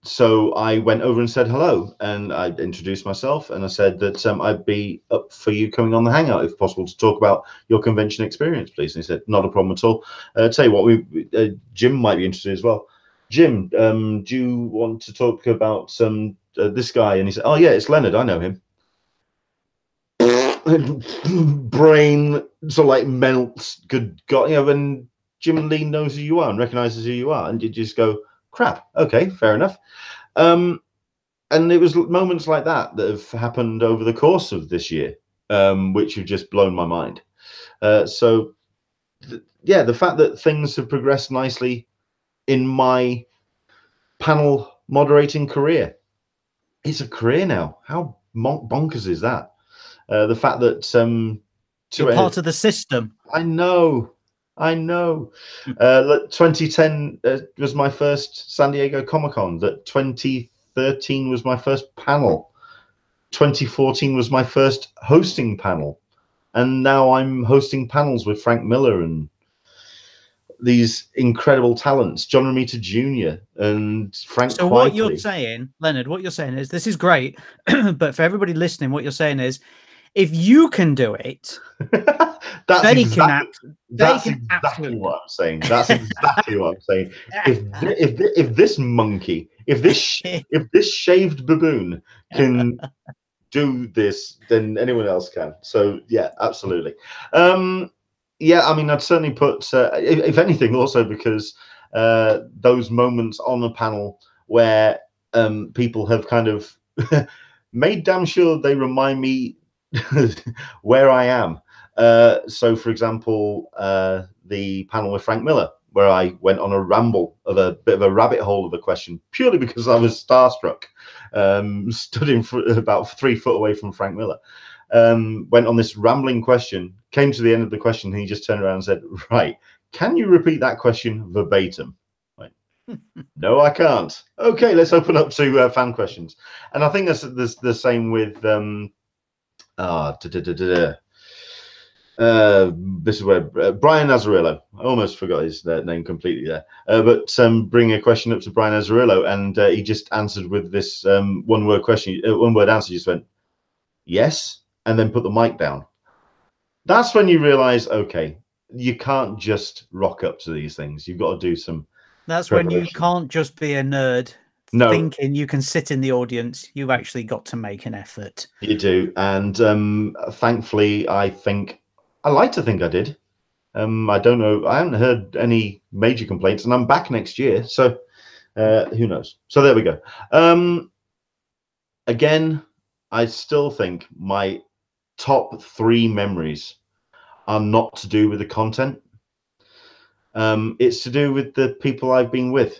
So I went over and said hello, and I introduced myself, and I said that I'd be up for you coming on the Hangout if possible to talk about your convention experience, please. And he said, not a problem at all. Tell you what, Jim might be interested as well. Jim, do you want to talk about this guy? And he said, oh yeah, it's Leonard, I know him. Brain sort of like melts. Good God, you know, when Jim Lee knows who you are and recognizes who you are, and you just go, crap, okay, fair enough. And it was moments like that that have happened over the course of this year, which have just blown my mind. So yeah, the fact that things have progressed nicely in my panel moderating career. It's a career now. How bonkers is that? The fact that you're part of the system. I know. 2010 was my first San Diego Comic-Con. That 2013 was my first panel. 2014 was my first hosting panel, and now I'm hosting panels with Frank Miller and these incredible talents, John Romita Jr. and Frank. So what you're saying, Leonard, what you're saying is this is great, but for everybody listening, what you're saying is, if you can do it, that's they exactly can what I'm saying. That's exactly what I'm saying. If this monkey, if this shaved baboon can do this, then anyone else can. So yeah, absolutely. Yeah, I mean, I'd certainly put, if anything, also because those moments on the panel where people have kind of made damn sure they remind me where I am. So, for example, the panel with Frank Miller, where I went on a ramble of a bit of a rabbit hole of a question, purely because I was starstruck, stood in about 3 foot away from Frank Miller. Went on this rambling question, came to the end of the question, and he just turned around and said, right, can you repeat that question verbatim? Right. No, I can't. Okay, let's open up to fan questions. And I think that's the same with this is where Brian Azarillo. I almost forgot his name completely there. But bringing a question up to Brian Azarillo, and he just answered with this one-word question, one-word answer. He just went, yes, and then put the mic down. That's when you realize, okay, you can't just rock up to these things. You've got to do some. That's when you can't just be a nerd thinking you can sit in the audience. You've actually got to make an effort. You do, and thankfully, I like to think I did. I don't know. I haven't heard any major complaints, and I'm back next year, so who knows? So there we go. Again, I still think my top 3 memories are not to do with the content. It's to do with the people I've been with.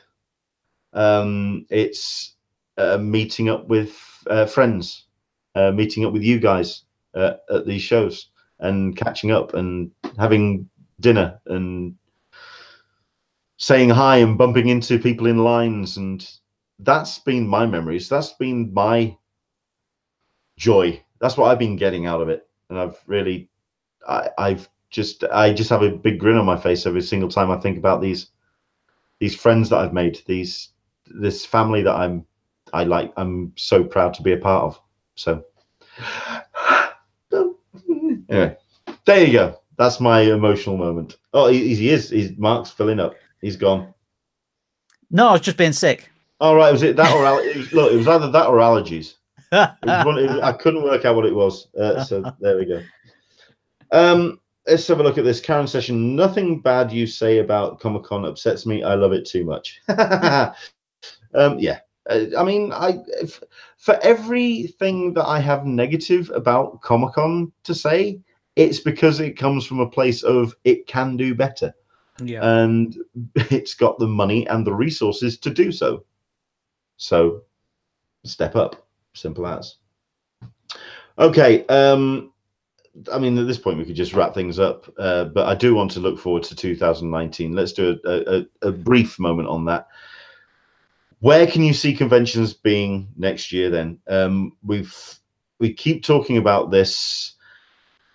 It's meeting up with friends, meeting up with you guys at these shows, and catching up and having dinner and saying hi and bumping into people in lines. And that's been my memories. That's been my joy. That's what I've been getting out of it. And I've really, I just have a big grin on my face every single time I think about these friends that I've made, this family that I'm so proud to be a part of. So anyway, there you go. That's my emotional moment. Oh, he's Mark's filling up. He's gone. No, I was just being sick. All right, was it that or look? It was either that or allergies. I couldn't work out what it was. So there we go. Let's have a look at this. Karen Session. Nothing bad you say about Comic-Con upsets me. I love it too much. Yeah. I mean, for everything that I have negative about Comic-Con to say, it's because it comes from a place of it can do better. Yeah. And it's got the money and the resources to do so. So step up. Simple as. Okay. I mean, at this point, we could just wrap things up. But I do want to look forward to 2019. Let's do a brief moment on that. Where can you see conventions being next year then? We keep talking about this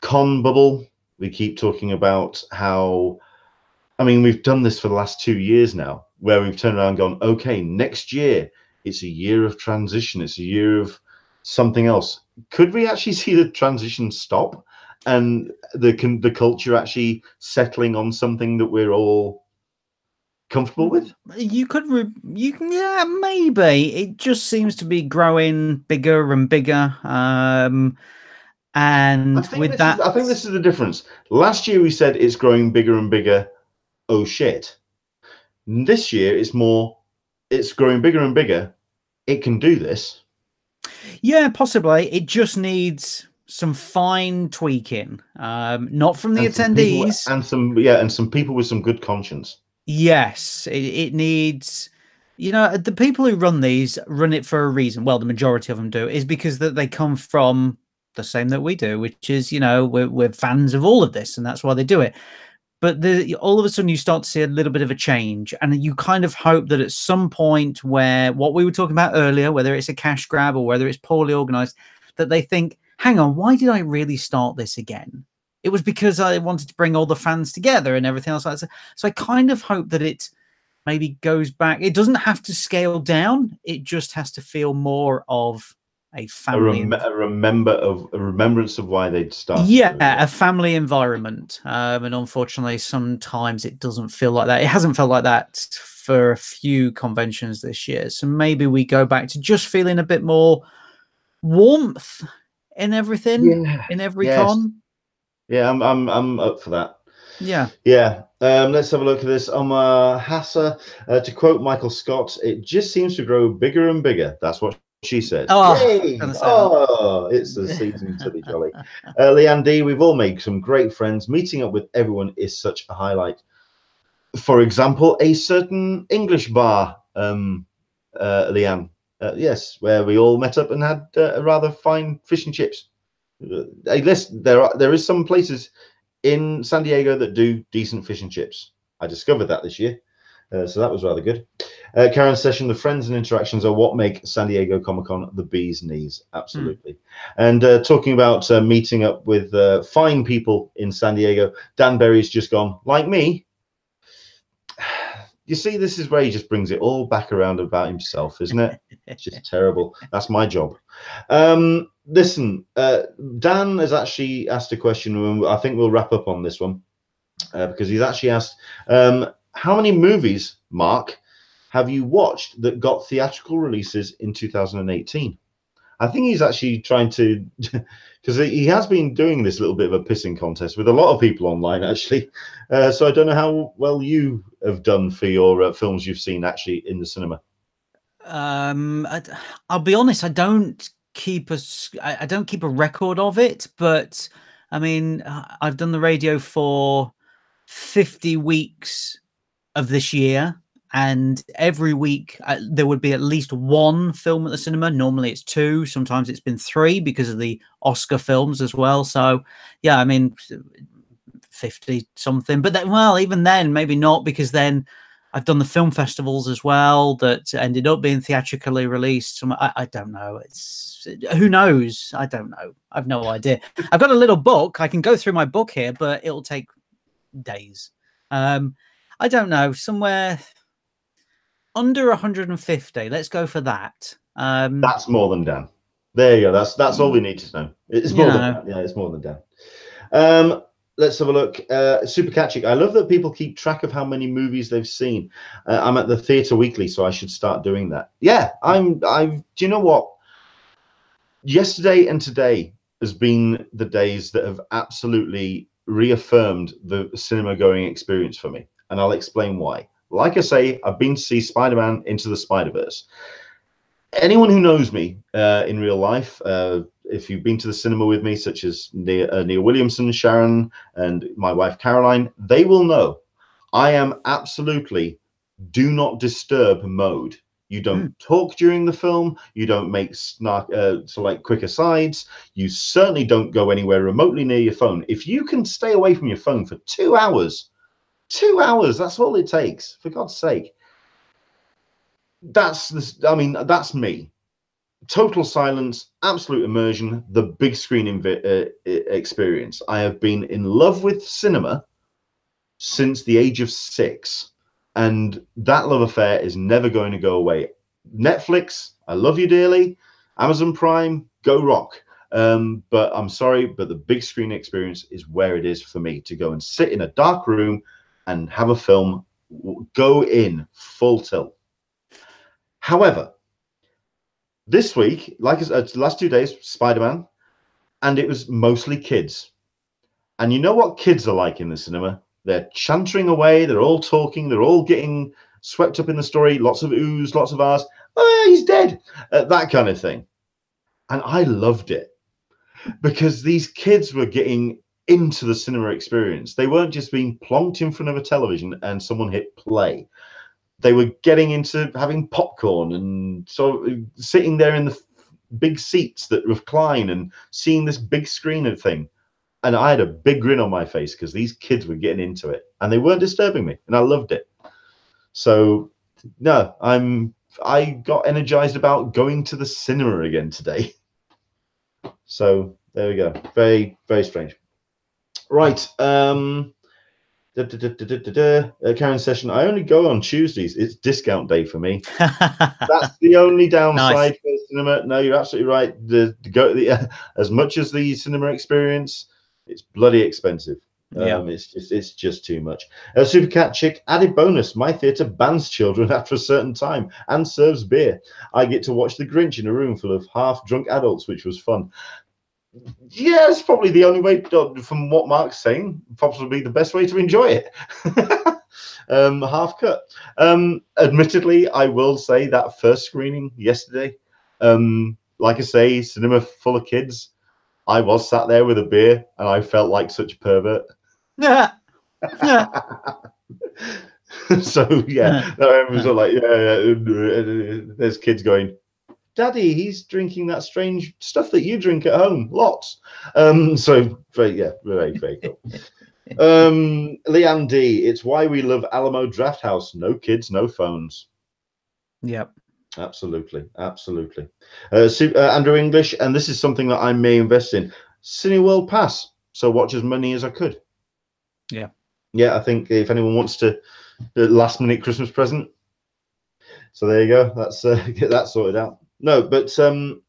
con bubble We keep talking about how, I mean, we've done this for the last 2 years now, where we've turned around and gone, okay, next year, it's a year of transition. It's a year of something else. Could we actually see the transition stop and the culture actually settling on something that we're all comfortable with? You could, yeah, maybe. It just seems to be growing bigger and bigger. And I think this is the difference. Last year we said it's growing bigger and bigger. Oh shit. This year it's more, it's growing bigger and bigger. It can do this. Yeah, possibly. It just needs some fine tweaking. Not from the attendees. And some people with some good conscience. Yes, it needs, you know, the people who run these run it for a reason. Well, the majority of them do, is because that they come from the same that we do, which is, you know, we're fans of all of this, and that's why they do it. But all of a sudden you start to see a little bit of a change, and you kind of hope that at some point, where what we were talking about earlier, whether it's a cash grab or whether it's poorly organized, that they think, hang on, why did I really start this again? It was because I wanted to bring all the fans together and everything else like that. So I kind of hope that it maybe goes back. It doesn't have to scale down. It just has to feel more of a family, a remembrance of why they'd started. Yeah, a family environment. And unfortunately, sometimes it doesn't feel like that. It hasn't felt like that for a few conventions this year. So maybe we go back to just feeling a bit more warmth in everything, in every con. Yeah, I'm up for that. Yeah. Yeah. Let's have a look at this. Hassa, to quote Michael Scott, it just seems to grow bigger and bigger. That's what she says. Oh, yay! Oh, it's the season to be jolly. Leanne D, we've all made some great friends. Meeting up with everyone is such a highlight. For example, a certain English bar, Leanne. Yes, where we all met up and had a rather fine fish and chips. Hey, listen, there is some places in San Diego that do decent fish and chips. I discovered that this year, so that was rather good. Karen's session, the friends and interactions are what make San Diego Comic-Con the bee's knees. Absolutely. And talking about meeting up with fine people in San Diego, Dan Berry's just gone, like me. You see, this is where he just brings it all back around about himself, isn't it? It's just terrible. That's my job. Listen, Dan has actually asked a question, and I think we'll wrap up on this one because he's actually asked, how many movies, Mark, have you watched that got theatrical releases in 2018? I think he's actually trying to, because he has been doing this little bit of a pissing contest with a lot of people online, actually. So I don't know how well you have done for your films you've seen actually in the cinema. I'll be honest, I don't keep a record of it, but I mean, I've done the radio for 50 weeks of this year, and every week there would be at least one film at the cinema. Normally it's two, sometimes it's been three because of the Oscar films as well. So yeah, I mean 50 something, but then, well, even then maybe not, because then I've done the film festivals as well that ended up being theatrically released. I don't know. It's, who knows? I don't know. I've no idea. I've got a little book. I can go through my book here, but it'll take days. I don't know. Somewhere under 150. Let's go for that. That's more than Dan. There you go. That's all we need to know. It's more than Dan. Yeah, it's more than Dan. Let's have a look. Super Catchic. I love that people keep track of how many movies they've seen. I'm at the Theatre Weekly, so I should start doing that. Yeah, do you know what? Yesterday and today has been the days that have absolutely reaffirmed the cinema going experience for me, and I'll explain why. Like I say, I've been to see Spider-Man Into the Spider-Verse. Anyone who knows me in real life, if you've been to the cinema with me, such as Neil Williamson, Sharon, and my wife Caroline, they will know I am absolutely do not disturb mode. You don't talk during the film. You don't make quick asides. You certainly don't go anywhere remotely near your phone. If you can stay away from your phone for 2 hours, 2 hours, that's all it takes, for God's sake. That's me. total silence, absolute immersion, the big screen experience. I have been in love with cinema since the age of 6, and that love affair is never going to go away. Netflix, I love you dearly. Amazon Prime, go rock. But I'm sorry, but the big screen experience is where it is for me, to go and sit in a dark room and have a film, go in full tilt. However, this week, like the last 2 days, Spider-Man, and it was mostly kids. And you know what kids are like in the cinema? They're chantering away, they're all talking, they're all getting swept up in the story, lots of oohs, lots of ahs. Oh, he's dead, that kind of thing. And I loved it, because these kids were getting into the cinema experience. They weren't just being plonked in front of a television and someone hit play. They were getting into having popcorn and sort of sitting there in the big seats that recline and seeing this big screen of thing. And I had a big grin on my face because these kids were getting into it and they weren't disturbing me, and I loved it. So no, I got energized about going to the cinema again today. So there we go. Very, very strange. Right. Karen's session. I only go on Tuesdays. It's discount day for me. That's the only downside for cinema. No, you're absolutely right. As much as the cinema experience, it's bloody expensive. Yeah. It's just too much. Super Cat Chick, added bonus. My theatre bans children after a certain time and serves beer. I get to watch The Grinch in a room full of half-drunk adults, which was fun. Yeah, it's probably the only way, from what Mark's saying, possibly the best way to enjoy it. Half cut. Admittedly, I will say that first screening yesterday, like I say, cinema full of kids, I was sat there with a beer and I felt like such a pervert. So yeah, it was all like, there's kids going, Daddy, he's drinking that strange stuff that you drink at home, lots. So very, very cool. Leanne D, it's why we love Alamo Drafthouse. No kids, no phones. Yep. Absolutely. Andrew English, and this is something that I may invest in. Cineworld Pass, so watch as many as I could. Yeah. Yeah, I think if anyone wants to, the last minute Christmas present. So there you go. That's get that sorted out. No, but to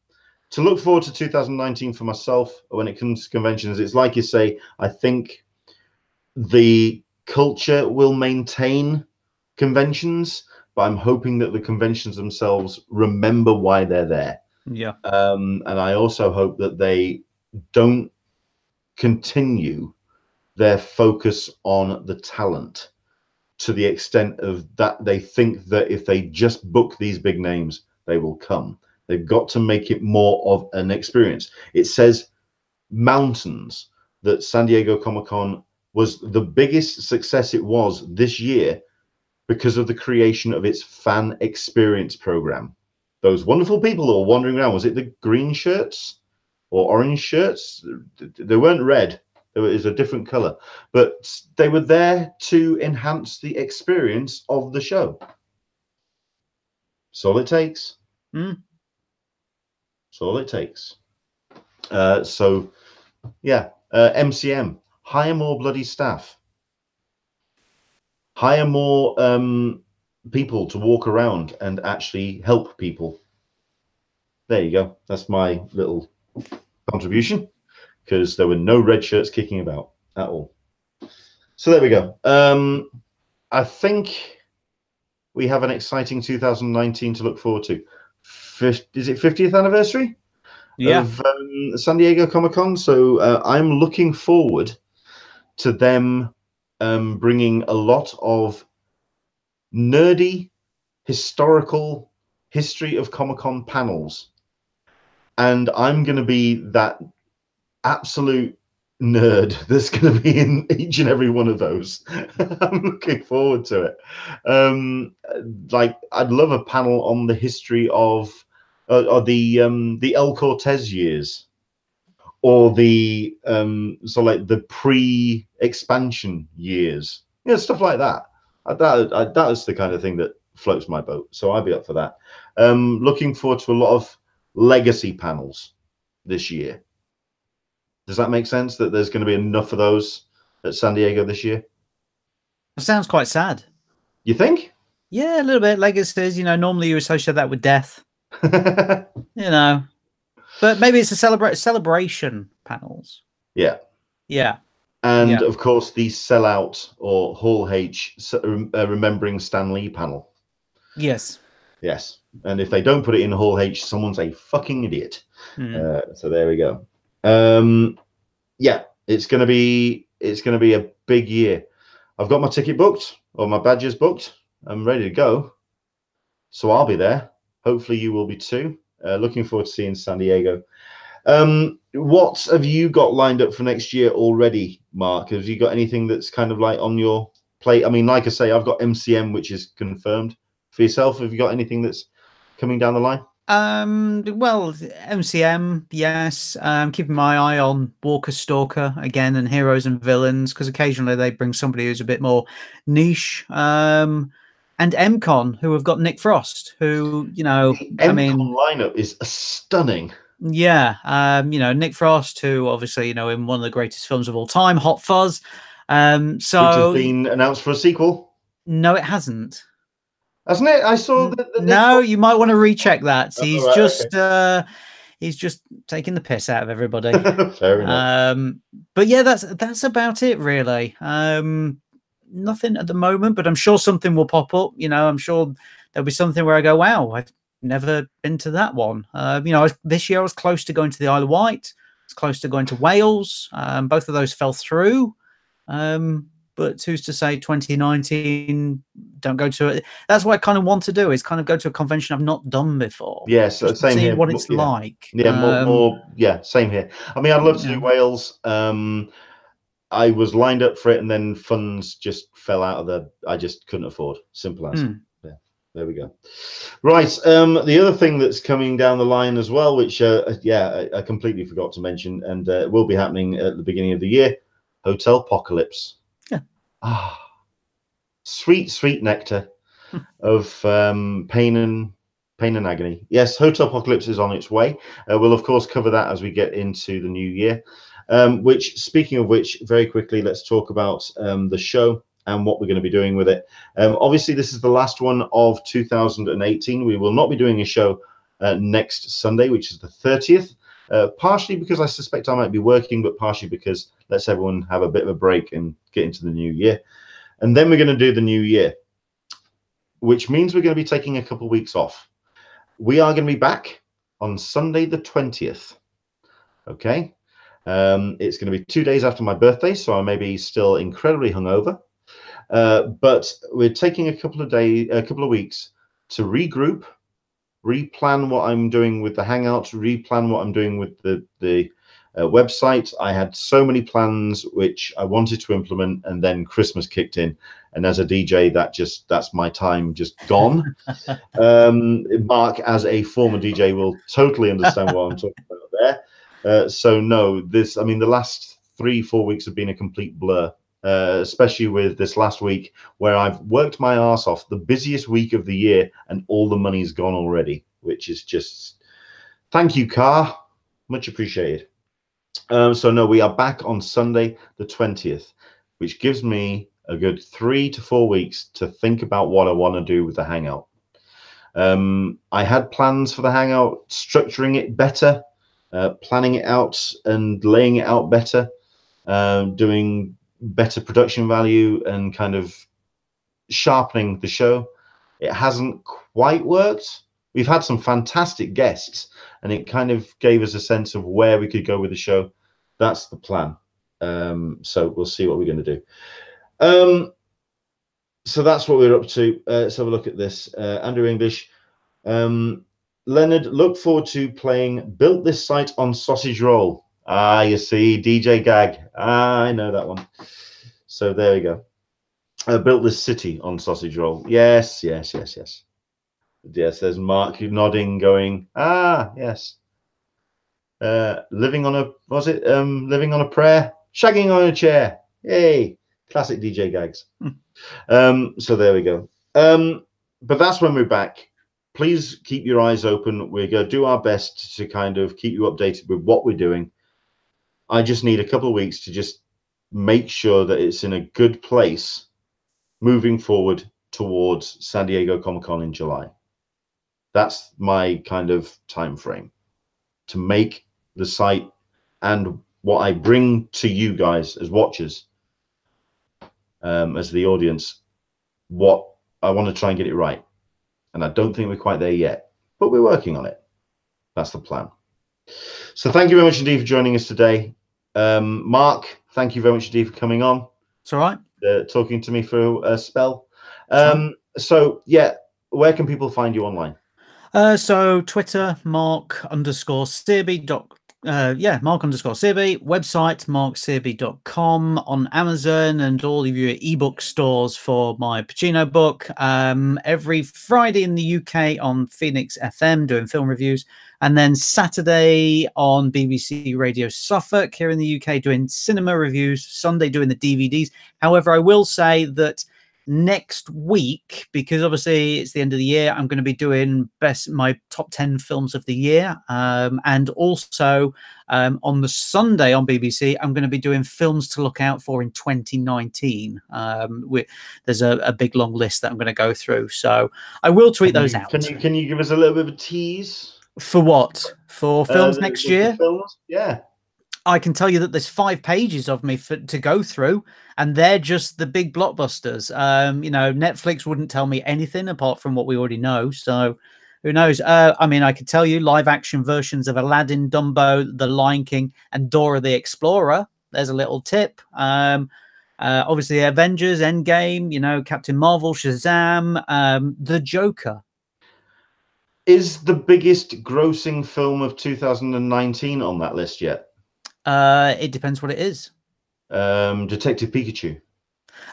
look forward to 2019 for myself when it comes to conventions, it's like you say, I think the culture will maintain conventions, but I'm hoping that the conventions themselves remember why they're there. Yeah. And I also hope that they don't continue their focus on the talent to the extent of that they think that if they just book these big names, they will come. They've got to make it more of an experience. It says mountains that San Diego Comic-Con was the biggest success it was this year because of the creation of its fan experience program. Those wonderful people who were wandering around, was it the green shirts or orange shirts? They weren't red. It was a different color, but they were there to enhance the experience of the show. That's all it takes. That's all it takes. So, yeah, MCM, hire more bloody staff. Hire more people to walk around and actually help people. There you go. That's my little contribution, because there were no red shirts kicking about at all. So there we go. I think we have an exciting 2019 to look forward to. Is it 50th anniversary? Yeah. Of San Diego Comic-Con? So I'm looking forward to them bringing a lot of nerdy, historical history of Comic-Con panels. And I'm going to be that absolute nerd that's going to be in each and every one of those. I'm looking forward to it. Like, I'd love a panel on the history of the El Cortez years, or the so like the pre-expansion years, stuff like that. That is the kind of thing that floats my boat. So I'd be up for that. Looking forward to a lot of legacy panels this year. Does that make sense? That there's going to be enough of those at San Diego this year? It sounds quite sad. You think? Yeah, a little bit. Legacies, you know, normally you associate that with death. You know, but maybe it's a celebration panels. Yeah. Yeah. And Yeah. of course, the sellout or Hall H remembering Stan Lee panel. Yes. Yes. And if they don't put it in Hall H, someone's a fucking idiot. So there we go. Yeah, it's gonna be a big year. I've got my ticket booked or my badges booked. I'm ready to go. So I'll be there. Hopefully you will be too. Looking forward to seeing San Diego. What have you got lined up for next year already, Mark? Have you got anything that's kind of like on your plate? I mean, like I say, I've got MCM, which is confirmed. For yourself, have you got anything that's coming down the line? Well, MCM, yes. Keeping my eye on Walker Stalker again and Heroes and Villains, because occasionally they bring somebody who's a bit more niche. And MCon, who have got Nick Frost, who, you know, The MCon lineup is stunning. Yeah, you know, Nick Frost, who obviously, you know, in one of the greatest films of all time, Hot Fuzz. So which has been announced for a sequel. No, it hasn't. Hasn't it? I saw that. No, you might want to recheck that. He's right, just okay. He's just taking the piss out of everybody. Fair enough. But yeah, that's about it really. Nothing at the moment, but I'm sure something will pop up. You know, I'm sure there'll be something where I go, wow, I've never been to that one. You know, this year I was close to going to the Isle of Wight. I was close to going to Wales. Both of those fell through. But who's to say 2019 don't go to it? That's what I kind of want to do, is kind of go to a convention I've not done before. Yes, just same see here. What it's like. Yeah, more. Yeah, same here. I mean, I'd love to do Wales. I was lined up for it, and then funds just fell out of the. I just couldn't afford. Simple as. Yeah, there we go. Right. The other thing that's coming down the line as well, which I completely forgot to mention, and will be happening at the beginning of the year, Hotel Apocalypse. Yeah. Ah, sweet nectar of pain and agony. Yes, Hotel Apocalypse is on its way. We'll of course cover that as we get into the new year. Which, speaking of which, very quickly, let's talk about the show and what we're going to be doing with it. Obviously, this is the last one of 2018. We will not be doing a show next Sunday, which is the 30th. Partially because I suspect I might be working, but partially because let's everyone have a bit of a break and get into the new year. And then we're going to do the new year, which means we're going to be taking a couple of weeks off. We are going to be back on Sunday the 20th. Okay. It's going to be 2 days after my birthday, so I may be still incredibly hungover. But we're taking a couple of weeks to regroup, replan what I'm doing with the Hangouts, replan what I'm doing with the website. I had so many plans which I wanted to implement, and then Christmas kicked in, and as a DJ, that's my time just gone. Mark, as a former DJ, will totally understand what I'm talking about there. So no, the last 3-4 weeks have been a complete blur, especially with this last week where I've worked my ass off, the busiest week of the year, and all the money's gone already, which is just, thank you, Car, much appreciated. So no, we are back on Sunday the 20th, which gives me a good 3 to 4 weeks to think about what I want to do with the Hangout. I had plans for the Hangout, structuring it better, planning it out and laying it out better, doing better production value and kind of sharpening the show. It hasn't quite worked. We've had some fantastic guests, and it kind of gave us a sense of where we could go with the show. That's the plan. So we'll see what we're going to do. So that's what we're up to. Let's have a look at this. Andrew English. Leonard, look forward to playing Built This Site on Sausage Roll. Ah, you see, DJ Gag. Ah, I know that one. So there we go. Built This City on Sausage Roll. Yes. Yes, there's Mark nodding, going, ah, yes. Living on a prayer, shagging on a chair. Yay, classic DJ Gags. So there we go. But that's when we're back. please keep your eyes open. We're going to do our best to kind of keep you updated with what we're doing. I just need a couple of weeks to just make sure that it's in a good place moving forward towards San Diego Comic-Con in July. That's my kind of time frame to make the site and what I bring to you guys as watchers, as the audience, what I want to try and get it right. And I don't think we're quite there yet, but we're working on it. That's the plan. So thank you very much indeed for joining us today. Mark, thank you very much indeed for coming on. It's all right. Talking to me for a spell. So yeah, where can people find you online? So Twitter, Mark_Searby. Mark_Searby. Website, marksearby.com. On Amazon and all of your ebook stores for my Pacino book. Every Friday in the UK on Phoenix FM doing film reviews. And then Saturday on BBC Radio Suffolk here in the UK doing cinema reviews. Sunday doing the DVDs. However, I will say that next week, because obviously it's the end of the year, I'm going to be doing my top 10 films of the year, and also on the Sunday on BBC I'm going to be doing films to look out for in 2019. There's a big long list that I'm going to go through, so I will tweet those out. Can you give us a little bit of a tease for what, for films next year? Films? Yeah, I can tell you that there's 5 pages of me to go through, and they're just the big blockbusters. You know, Netflix wouldn't tell me anything apart from what we already know. So who knows? I mean, I could tell you live action versions of Aladdin, Dumbo, The Lion King, and Dora the Explorer. There's a little tip. Obviously, Avengers, Endgame, you know, Captain Marvel, Shazam, The Joker. Is the biggest grossing film of 2019 on that list yet? It depends what it is. Detective Pikachu.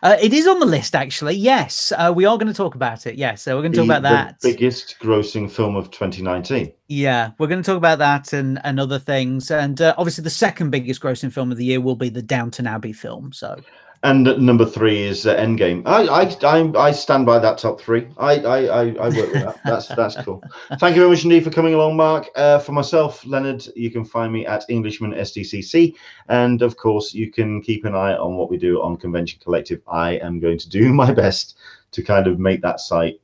It is on the list, actually. Yes, we are going to talk about it. Yes, so we're going to talk about that. The biggest grossing film of 2019. Yeah, we're going to talk about that and other things. And obviously, the second biggest grossing film of the year will be the Downton Abbey film. So. And number 3 is Endgame. I stand by that top 3. I work with that. That's cool. Thank you very much indeed for coming along, Mark. For myself, Leonard, you can find me at Englishman SDCC, and of course you can keep an eye on what we do on Convention Collective. I am going to do my best to kind of make that site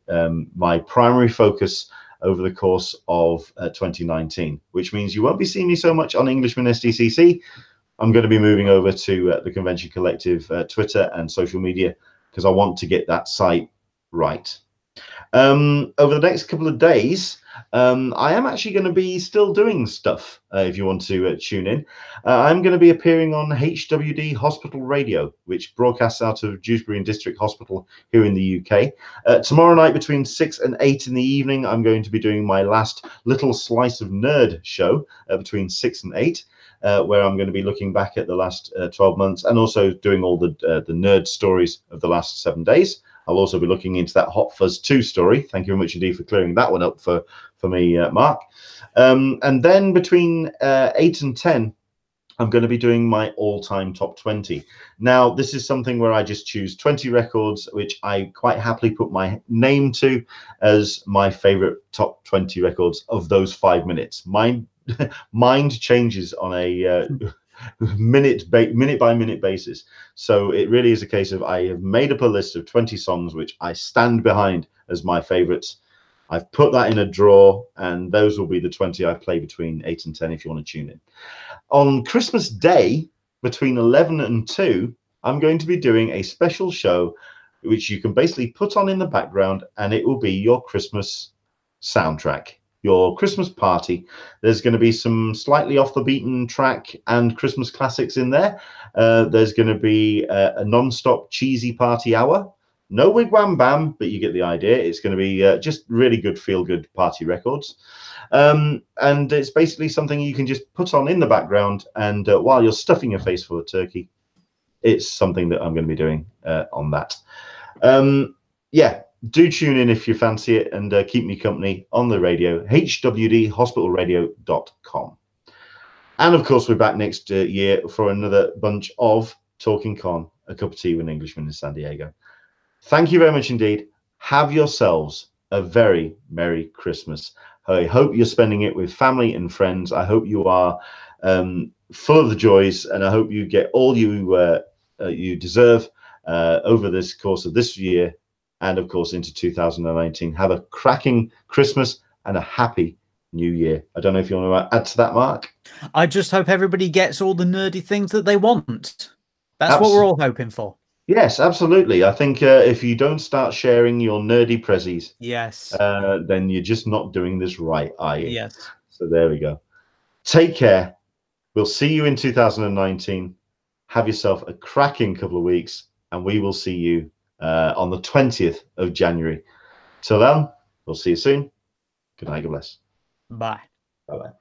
my primary focus over the course of 2019, which means you won't be seeing me so much on Englishman SDCC. I'm going to be moving over to the Convention Collective Twitter and social media because I want to get that site right. Over the next couple of days, I am actually going to be still doing stuff, if you want to tune in. I'm going to be appearing on HWD Hospital Radio, which broadcasts out of Dewsbury and District Hospital here in the UK. Tomorrow night between 6 and 8 in the evening, I'm going to be doing my last Little Slice of Nerd show between 6 and 8. Where I'm going to be looking back at the last 12 months and also doing all the nerd stories of the last 7 days. I'll also be looking into that Hot Fuzz 2 story. Thank you very much indeed for clearing that one up for me, Mark. And then between 8 and 10, I'm going to be doing my all-time top 20. Now, this is something where I just choose 20 records, which I quite happily put my name to as my favorite top 20 records of those 5 minutes. Mind changes on a minute by minute basis. So it really is a case of I have made up a list of 20 songs which I stand behind as my favorites. I've put that in a drawer, and those will be the 20 I play between 8 and 10 if you want to tune in. On Christmas Day, between 11 and 2, I'm going to be doing a special show which you can basically put on in the background, and it will be your Christmas soundtrack, your Christmas party. There's going to be some slightly off the beaten track and Christmas classics in there. There's going to be a non-stop cheesy party hour. No wigwam bam, but you get the idea. It's going to be just really good feel-good party records. And it's basically something you can just put on in the background, and while you're stuffing your face full of turkey, it's something that I'm going to be doing on that. Yeah, do tune in if you fancy it, and keep me company on the radio, hwdhospitalradio.com. And of course, we're back next year for another bunch of Talkin Con, a cup of tea with an Englishman in San Diego. Thank you very much indeed. Have yourselves a very Merry Christmas. I hope you're spending it with family and friends. I hope you are full of the joys, and I hope you get all you deserve over this course of this year, and of course into 2019. Have a cracking Christmas and a happy New Year. I don't know if you want to add to that, Mark. I just hope everybody gets all the nerdy things that they want. That's what we're all hoping for. Yes, absolutely. I think if you don't start sharing your nerdy prezzies, yes, then you're just not doing this right, are you? Yes. So there we go. Take care. We'll see you in 2019. Have yourself a cracking couple of weeks, and we will see you on the 20th of January. Till then, we'll see you soon. Good night. God bless. Bye. Bye-bye.